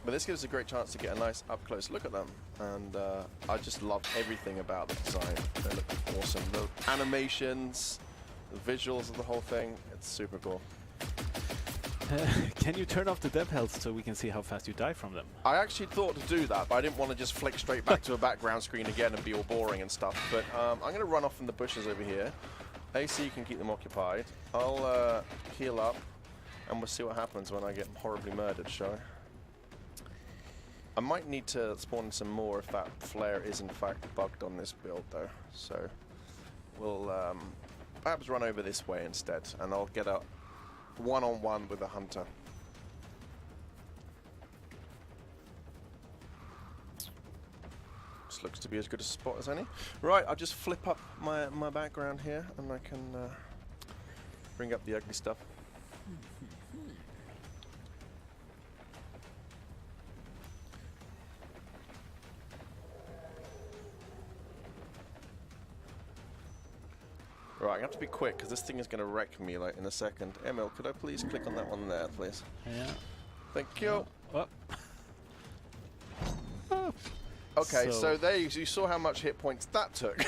But this gives us a great chance to get a nice up-close look at them. And I just love everything about the design. They look awesome. The animations, the visuals of the whole thing, it's super cool. Can you turn off the dev health so we can see how fast you die from them? I actually thought to do that, but I didn't want to just flick straight back to a background screen again and be all boring and stuff. But I'm going to run off in the bushes over here. AC can keep them occupied. I'll heal up, and we'll see what happens when I get horribly murdered, shall I? I might need to spawn some more if that flare is in fact bugged on this build, though. So we'll perhaps run over this way instead, and I'll get a one-on-one with a hunter. This looks to be as good a spot as any. Right, I'll just flip up my background here, and I can bring up the ugly stuff. Right, I have to be quick because this thing is going to wreck me like in a second. Emil, could I please click on that one there, please? Yeah. Thank you. Oh. Okay, so there you saw how much hit points that took.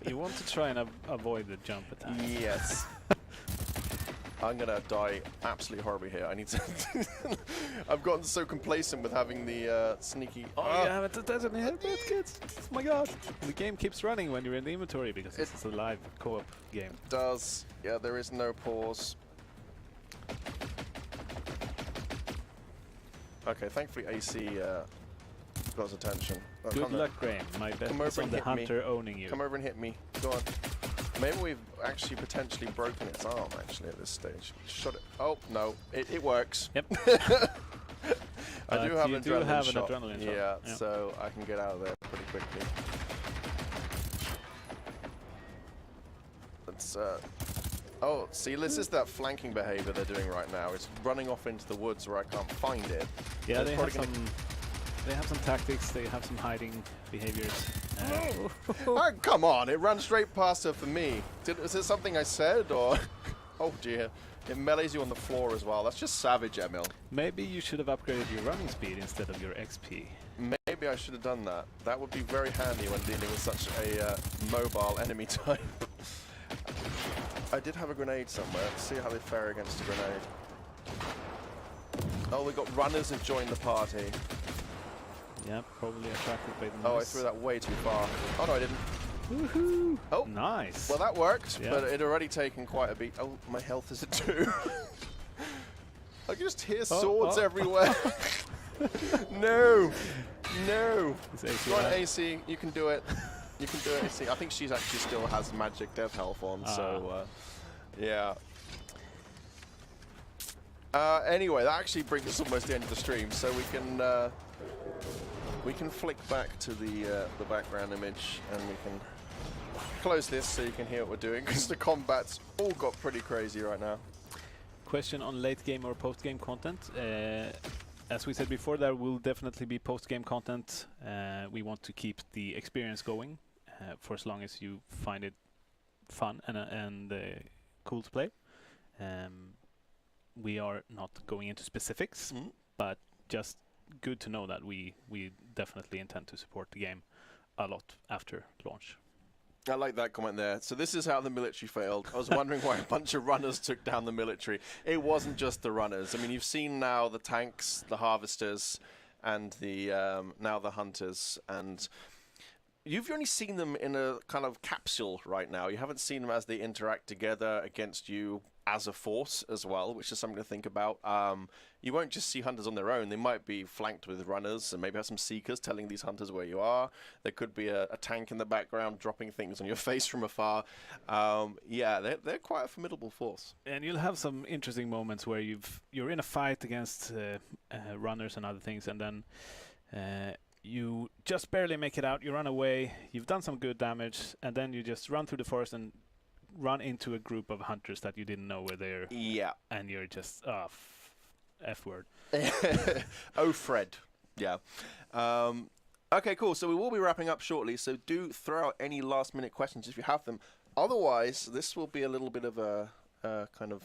You want to try and avoid the jump attack. Yes. I'm going to die absolutely horribly here. I need to... I've gotten so complacent with having the sneaky... Oh, you haven't tested any headbutt, kids. Oh my god. The game keeps running when you're in the inventory because it's a live co-op game. It does. Yeah, there is no pause. Okay, thankfully AC got his attention. Oh, good luck, Graham. My bet is on the hunter owning you. Come over and hit me. Go on. Maybe we've actually potentially broken its arm, actually, at this stage. Shot it. Oh, no. It works. Yep. I do have an adrenaline shot. Yeah, yep. So I can get out of there pretty quickly. Let's, oh, see, this is that flanking behavior they're doing right now. It's running off into the woods where I can't find it. Yeah, they have some tactics, they have some hiding behaviors. Oh, come on, it ran straight past her for me. Is it something I said, or... Oh dear, it melees you on the floor as well. That's just savage, Emil. Maybe you should have upgraded your running speed instead of your XP. Maybe I should have done that. That would be very handy when dealing with such a mobile enemy type. I did have a grenade somewhere. Let's see how they fare against a grenade. Oh, we got runners have joined the party. Yeah, probably attracted by the noise. Oh, I threw that way too far. Oh, no, I didn't. Woohoo! Oh, nice. Well, that worked, but it had already taken quite a beat. Oh, my health is at 2. I can just hear swords everywhere. No! No! Go on, AC. You can do it. You can do it, AC. I think she actually still has magic death health on, so, yeah. Anyway, that actually brings us almost to the end of the stream, so we can flick back to the background image, and we can close this so you can hear what we're doing, because the combat's all got pretty crazy right now. Question on late game or post game content. As we said before, there will definitely be post game content. We want to keep the experience going for as long as you find it fun and cool to play. We are not going into specifics, but just good to know that we definitely intend to support the game a lot after launch. I like that comment there. So this is how the military failed. I was wondering why a bunch of runners took down the military. It wasn't just the runners. I mean, you've seen now the tanks, the harvesters, and the now the hunters. And you've only seen them in a kind of capsule right now. You haven't seen them as they interact together against you as a force as well, which is something to think about. You won't just see hunters on their own. They might be flanked with runners and maybe have some seekers telling these hunters where you are. There could be a tank in the background dropping things on your face from afar. Yeah, they're quite a formidable force. And you'll have some interesting moments where you're in a fight against runners and other things, and then you just barely make it out. You run away. You've done some good damage, and then you just run through the forest and run into a group of hunters that you didn't know were there. Yeah. And you're just, F word. Oh, Fred. Yeah. Okay, cool. So we will be wrapping up shortly, so do throw out any last-minute questions if you have them. Otherwise, this will be a little bit of a kind of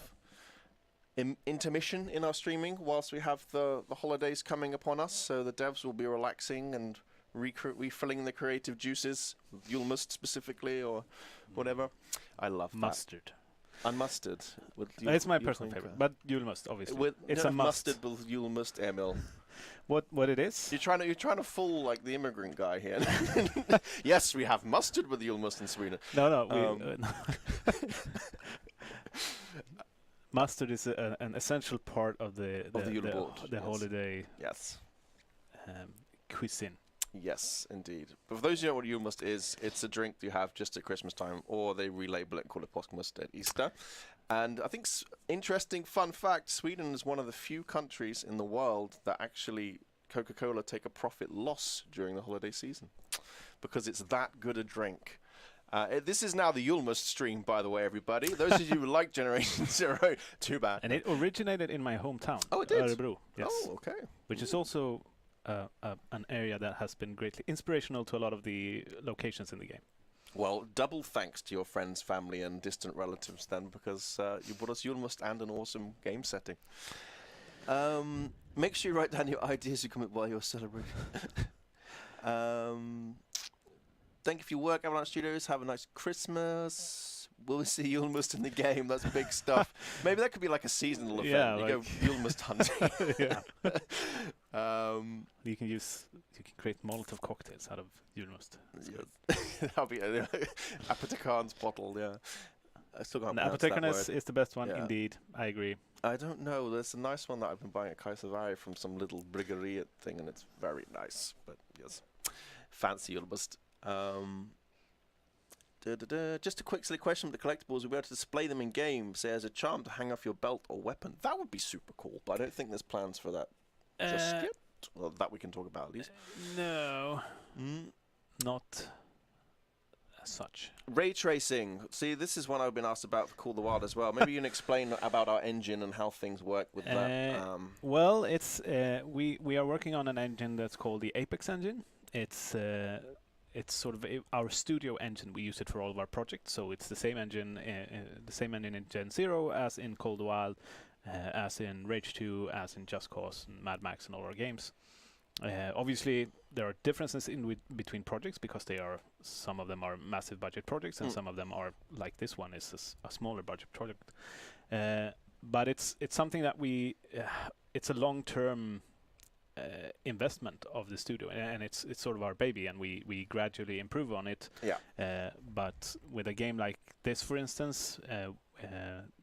intermission in our streaming whilst we have the holidays coming upon us, so the devs will be relaxing and refilling the creative juices, Yulmust specifically, or whatever. I love mustard. That. And mustard. It's my personal favorite, but Yulmust, obviously. It's a must. Mustard with Yulmust, Emil. What it is? You're trying to fool like the immigrant guy here. Yes, we have mustard with Yulmust in Sweden. No. Mustard is an essential part of the holiday. Yes. Cuisine. Yes, indeed. But for those who know what Julmust is, it's a drink you have just at Christmas time, or they relabel it and call it påskmust at Easter. And I think interesting fun fact, Sweden is one of the few countries in the world that actually Coca-Cola take a profit loss during the holiday season, because it's that good a drink. This is now the Julmust stream, by the way, everybody. Those of you who like Generation Zero, too bad. And it originated in my hometown. Oh, it did? Örebro. Yes. Oh, okay. Which is also an area that has been greatly inspirational to a lot of the locations in the game. Well, double thanks to your friends, family, and distant relatives then, because you brought us Julmust and an awesome game setting. Make sure you write down your ideas you come up while you're celebrating. Thank you for your work, Avalanche Studios. Have a nice Christmas. We'll see Julmust in the game. That's big stuff. Maybe that could be like a seasonal event. Yeah, you go Julmust hunting. Yeah. You can create Molotov cocktails out of Julmust. That'll be Apothekarn's bottle. Yeah. I still can't pronounce that word. is the best one, indeed. I agree. I don't know. There's a nice one that I've been buying at Kaiservari from some little briggeria thing, and it's very nice. But yes, fancy Julmust. Just a quick silly question with the collectibles. We'll be able to display them in games as a charm to hang off your belt or weapon. That would be super cool, but I don't think there's plans for that just yet. Well, that we can talk about at least. No. Not as such. Ray tracing. See, this is one I've been asked about for Call the Wild as well. Maybe you can explain about our engine and how things work with that. Well, it's we are working on an engine that's called the Apex engine. It's sort of our studio engine. We use it for all of our projects, so it's the same engine in Gen 0 as in Cold Wild, as in Rage 2, as in Just Cause and Mad Max and all our games. Obviously, there are differences between projects because some of them are massive budget projects and some of them are, like this one, is a smaller budget project. But it's something that it's a long-term investment of the studio, and it's sort of our baby, and we gradually improve on it. But with a game like this, for instance,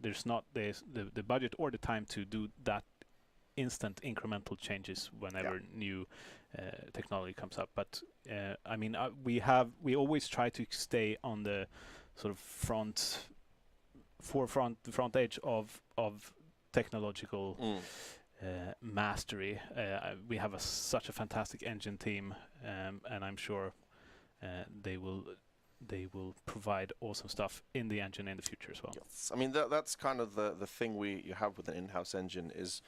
there's not the budget or the time to do that instant incremental changes whenever new technology comes up. But I mean, we always try to stay on the sort of front edge of technological mastery. We have such a fantastic engine team, and I'm sure they will provide awesome stuff in the engine in the future as well. Yes. I mean, that's kind of the thing you have with an in-house engine is,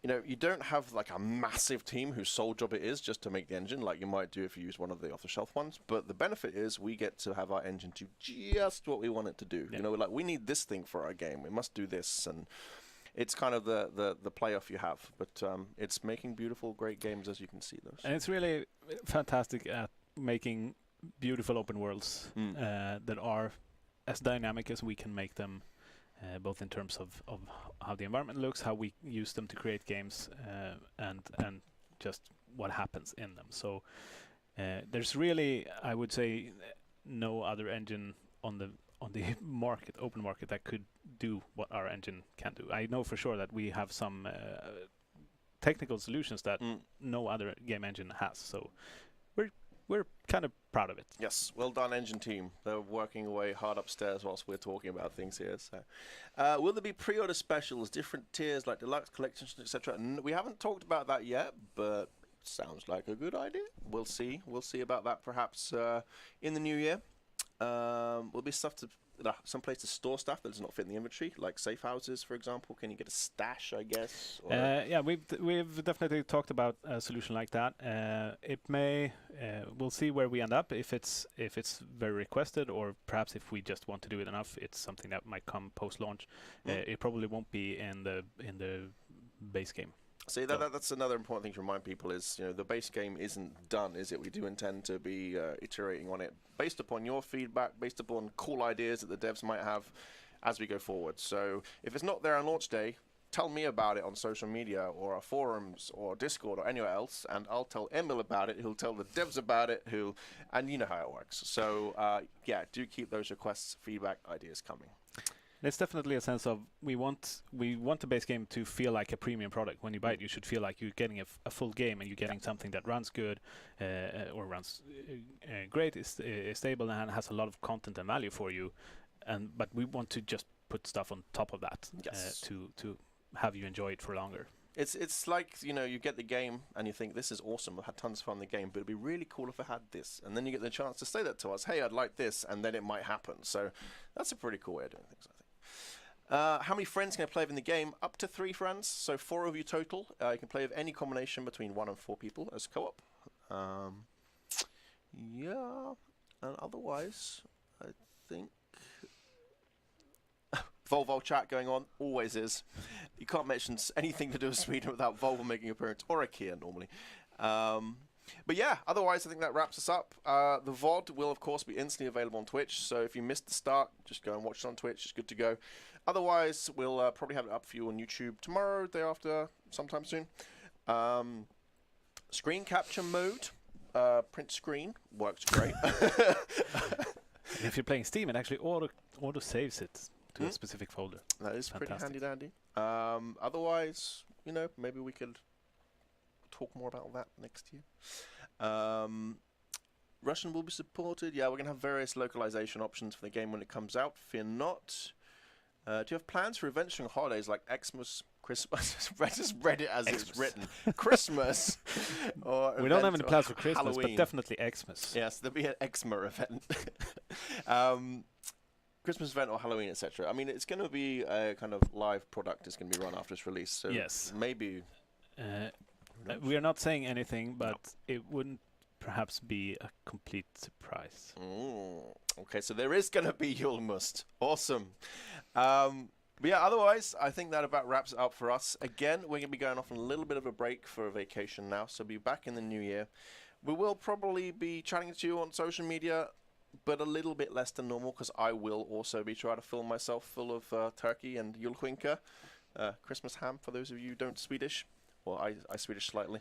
you don't have like a massive team whose sole job it is just to make the engine like you might do if you use one of the off-the-shelf ones. But the benefit is we get to have our engine do just what we want it to do. Yeah. Like we need this thing for our game. We must do this, and it's kind of the playoff you have. But it's making beautiful, great games, as you can see those. And it's really fantastic at making beautiful open worlds that are as dynamic as we can make them, both in terms of how the environment looks, how we use them to create games, and just what happens in them. So there's really, I would say, no other engine on the market, open market, that could do what our engine can do. I know for sure that we have some technical solutions that no other game engine has. So we're kind of proud of it. Yes, well done, engine team. They're working away hard upstairs whilst we're talking about things here. So, will there be pre-order specials, different tiers like deluxe collections, etc.? We haven't talked about that yet, but sounds like a good idea. We'll see. We'll see about that perhaps in the new year. Will be stuff to some place to store stuff that does not fit in the inventory, like safe houses, for example. Can you get a stash, I guess? Yeah, we've definitely talked about a solution like that. It may we'll see where we end up, if it's very requested, or perhaps if we just want to do it enough, it's something that might come post-launch. It probably won't be in the base game. See, that's another important thing to remind people is, the base game isn't done, is it? We do intend to be iterating on it based upon your feedback, based upon cool ideas that the devs might have as we go forward. So if it's not there on launch day, tell me about it on social media or our forums or Discord or anywhere else, and I'll tell Emil about it, who'll tell the devs about it, and you know how it works. So yeah, do keep those requests, feedback, ideas coming. It's definitely a sense of we want the base game to feel like a premium product. When you buy it, you should feel like you're getting a full game, and you're getting something that runs good, or runs great, is stable, and has a lot of content and value for you. But we want to just put stuff on top of that, to have you enjoy it for longer. It's like, you get the game and you think, this is awesome, I've had tons of fun in the game, but it'd be really cool if I had this. And then you get the chance to say that to us, hey, I'd like this, and then it might happen. So that's a pretty cool way of doing things, I think. How many friends can I play in the game? Up to 3 friends, so 4 of you total. You can play with any combination between 1 and 4 people as co-op. Yeah, and otherwise, I think... Volvo chat going on, always is. You can't mention anything to do with Sweden without Volvo making an appearance, or a Kia normally. But yeah, otherwise I think that wraps us up. The VOD will of course be instantly available on Twitch, so if you missed the start, just go and watch it on Twitch, it's good to go. Otherwise, we'll probably have it up for you on YouTube tomorrow, day after, sometime soon. Screen capture mode, print screen, works great. If you're playing Steam, it actually auto saves it to a specific folder. That is pretty handy dandy. Otherwise, maybe we could talk more about that next year. Russian will be supported. Yeah, we're going to have various localization options for the game when it comes out. Fear not. Do you have plans for events during holidays like Xmas, Christmas? Just read it as it's written. Christmas. Or we don't have any plans for Christmas, Halloween. But definitely Xmas. Yes, there'll be an Xmas event. Christmas event or Halloween, etc. I mean, it's going to be a kind of live product. It's going to be run after its release. So yes. Maybe... we are not saying anything, but it wouldn't perhaps be a complete surprise. Okay, so there is going to be Julmust. Awesome. But yeah, otherwise, I think that about wraps it up for us. Again, we're going to be going off on a little bit of a break for a vacation now, so be back in the new year. We will probably be chatting to you on social media, but a little bit less than normal, because I will also be trying to film myself full of turkey and julskinka, Christmas ham, for those of you who don't Swedish. Well, I Swedish slightly.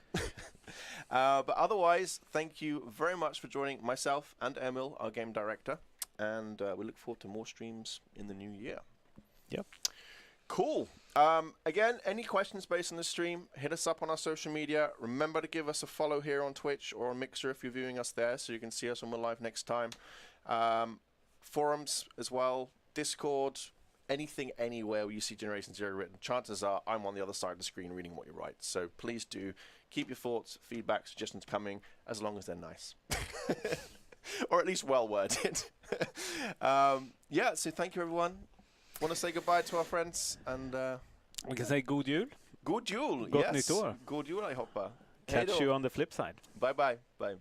But otherwise, thank you very much for joining myself and Emil, our game director. And we look forward to more streams in the new year. Yep. Cool. Again, any questions based on the stream, hit us up on our social media. Remember to give us a follow here on Twitch or on Mixer if you're viewing us there, so you can see us when we're live next time. Forums as well, Discord, anything anywhere where you see Generation Zero written, chances are I'm on the other side of the screen reading what you write. So please do keep your thoughts, feedback, suggestions coming, as long as they're nice. Or at least well worded. Yeah, so thank you everyone. Want to say goodbye to our friends, and we can say God Jul. God Jul, Gott yes. nytt år. God Jul, I hoppas. Catch you on the flip side. Bye bye. Bye.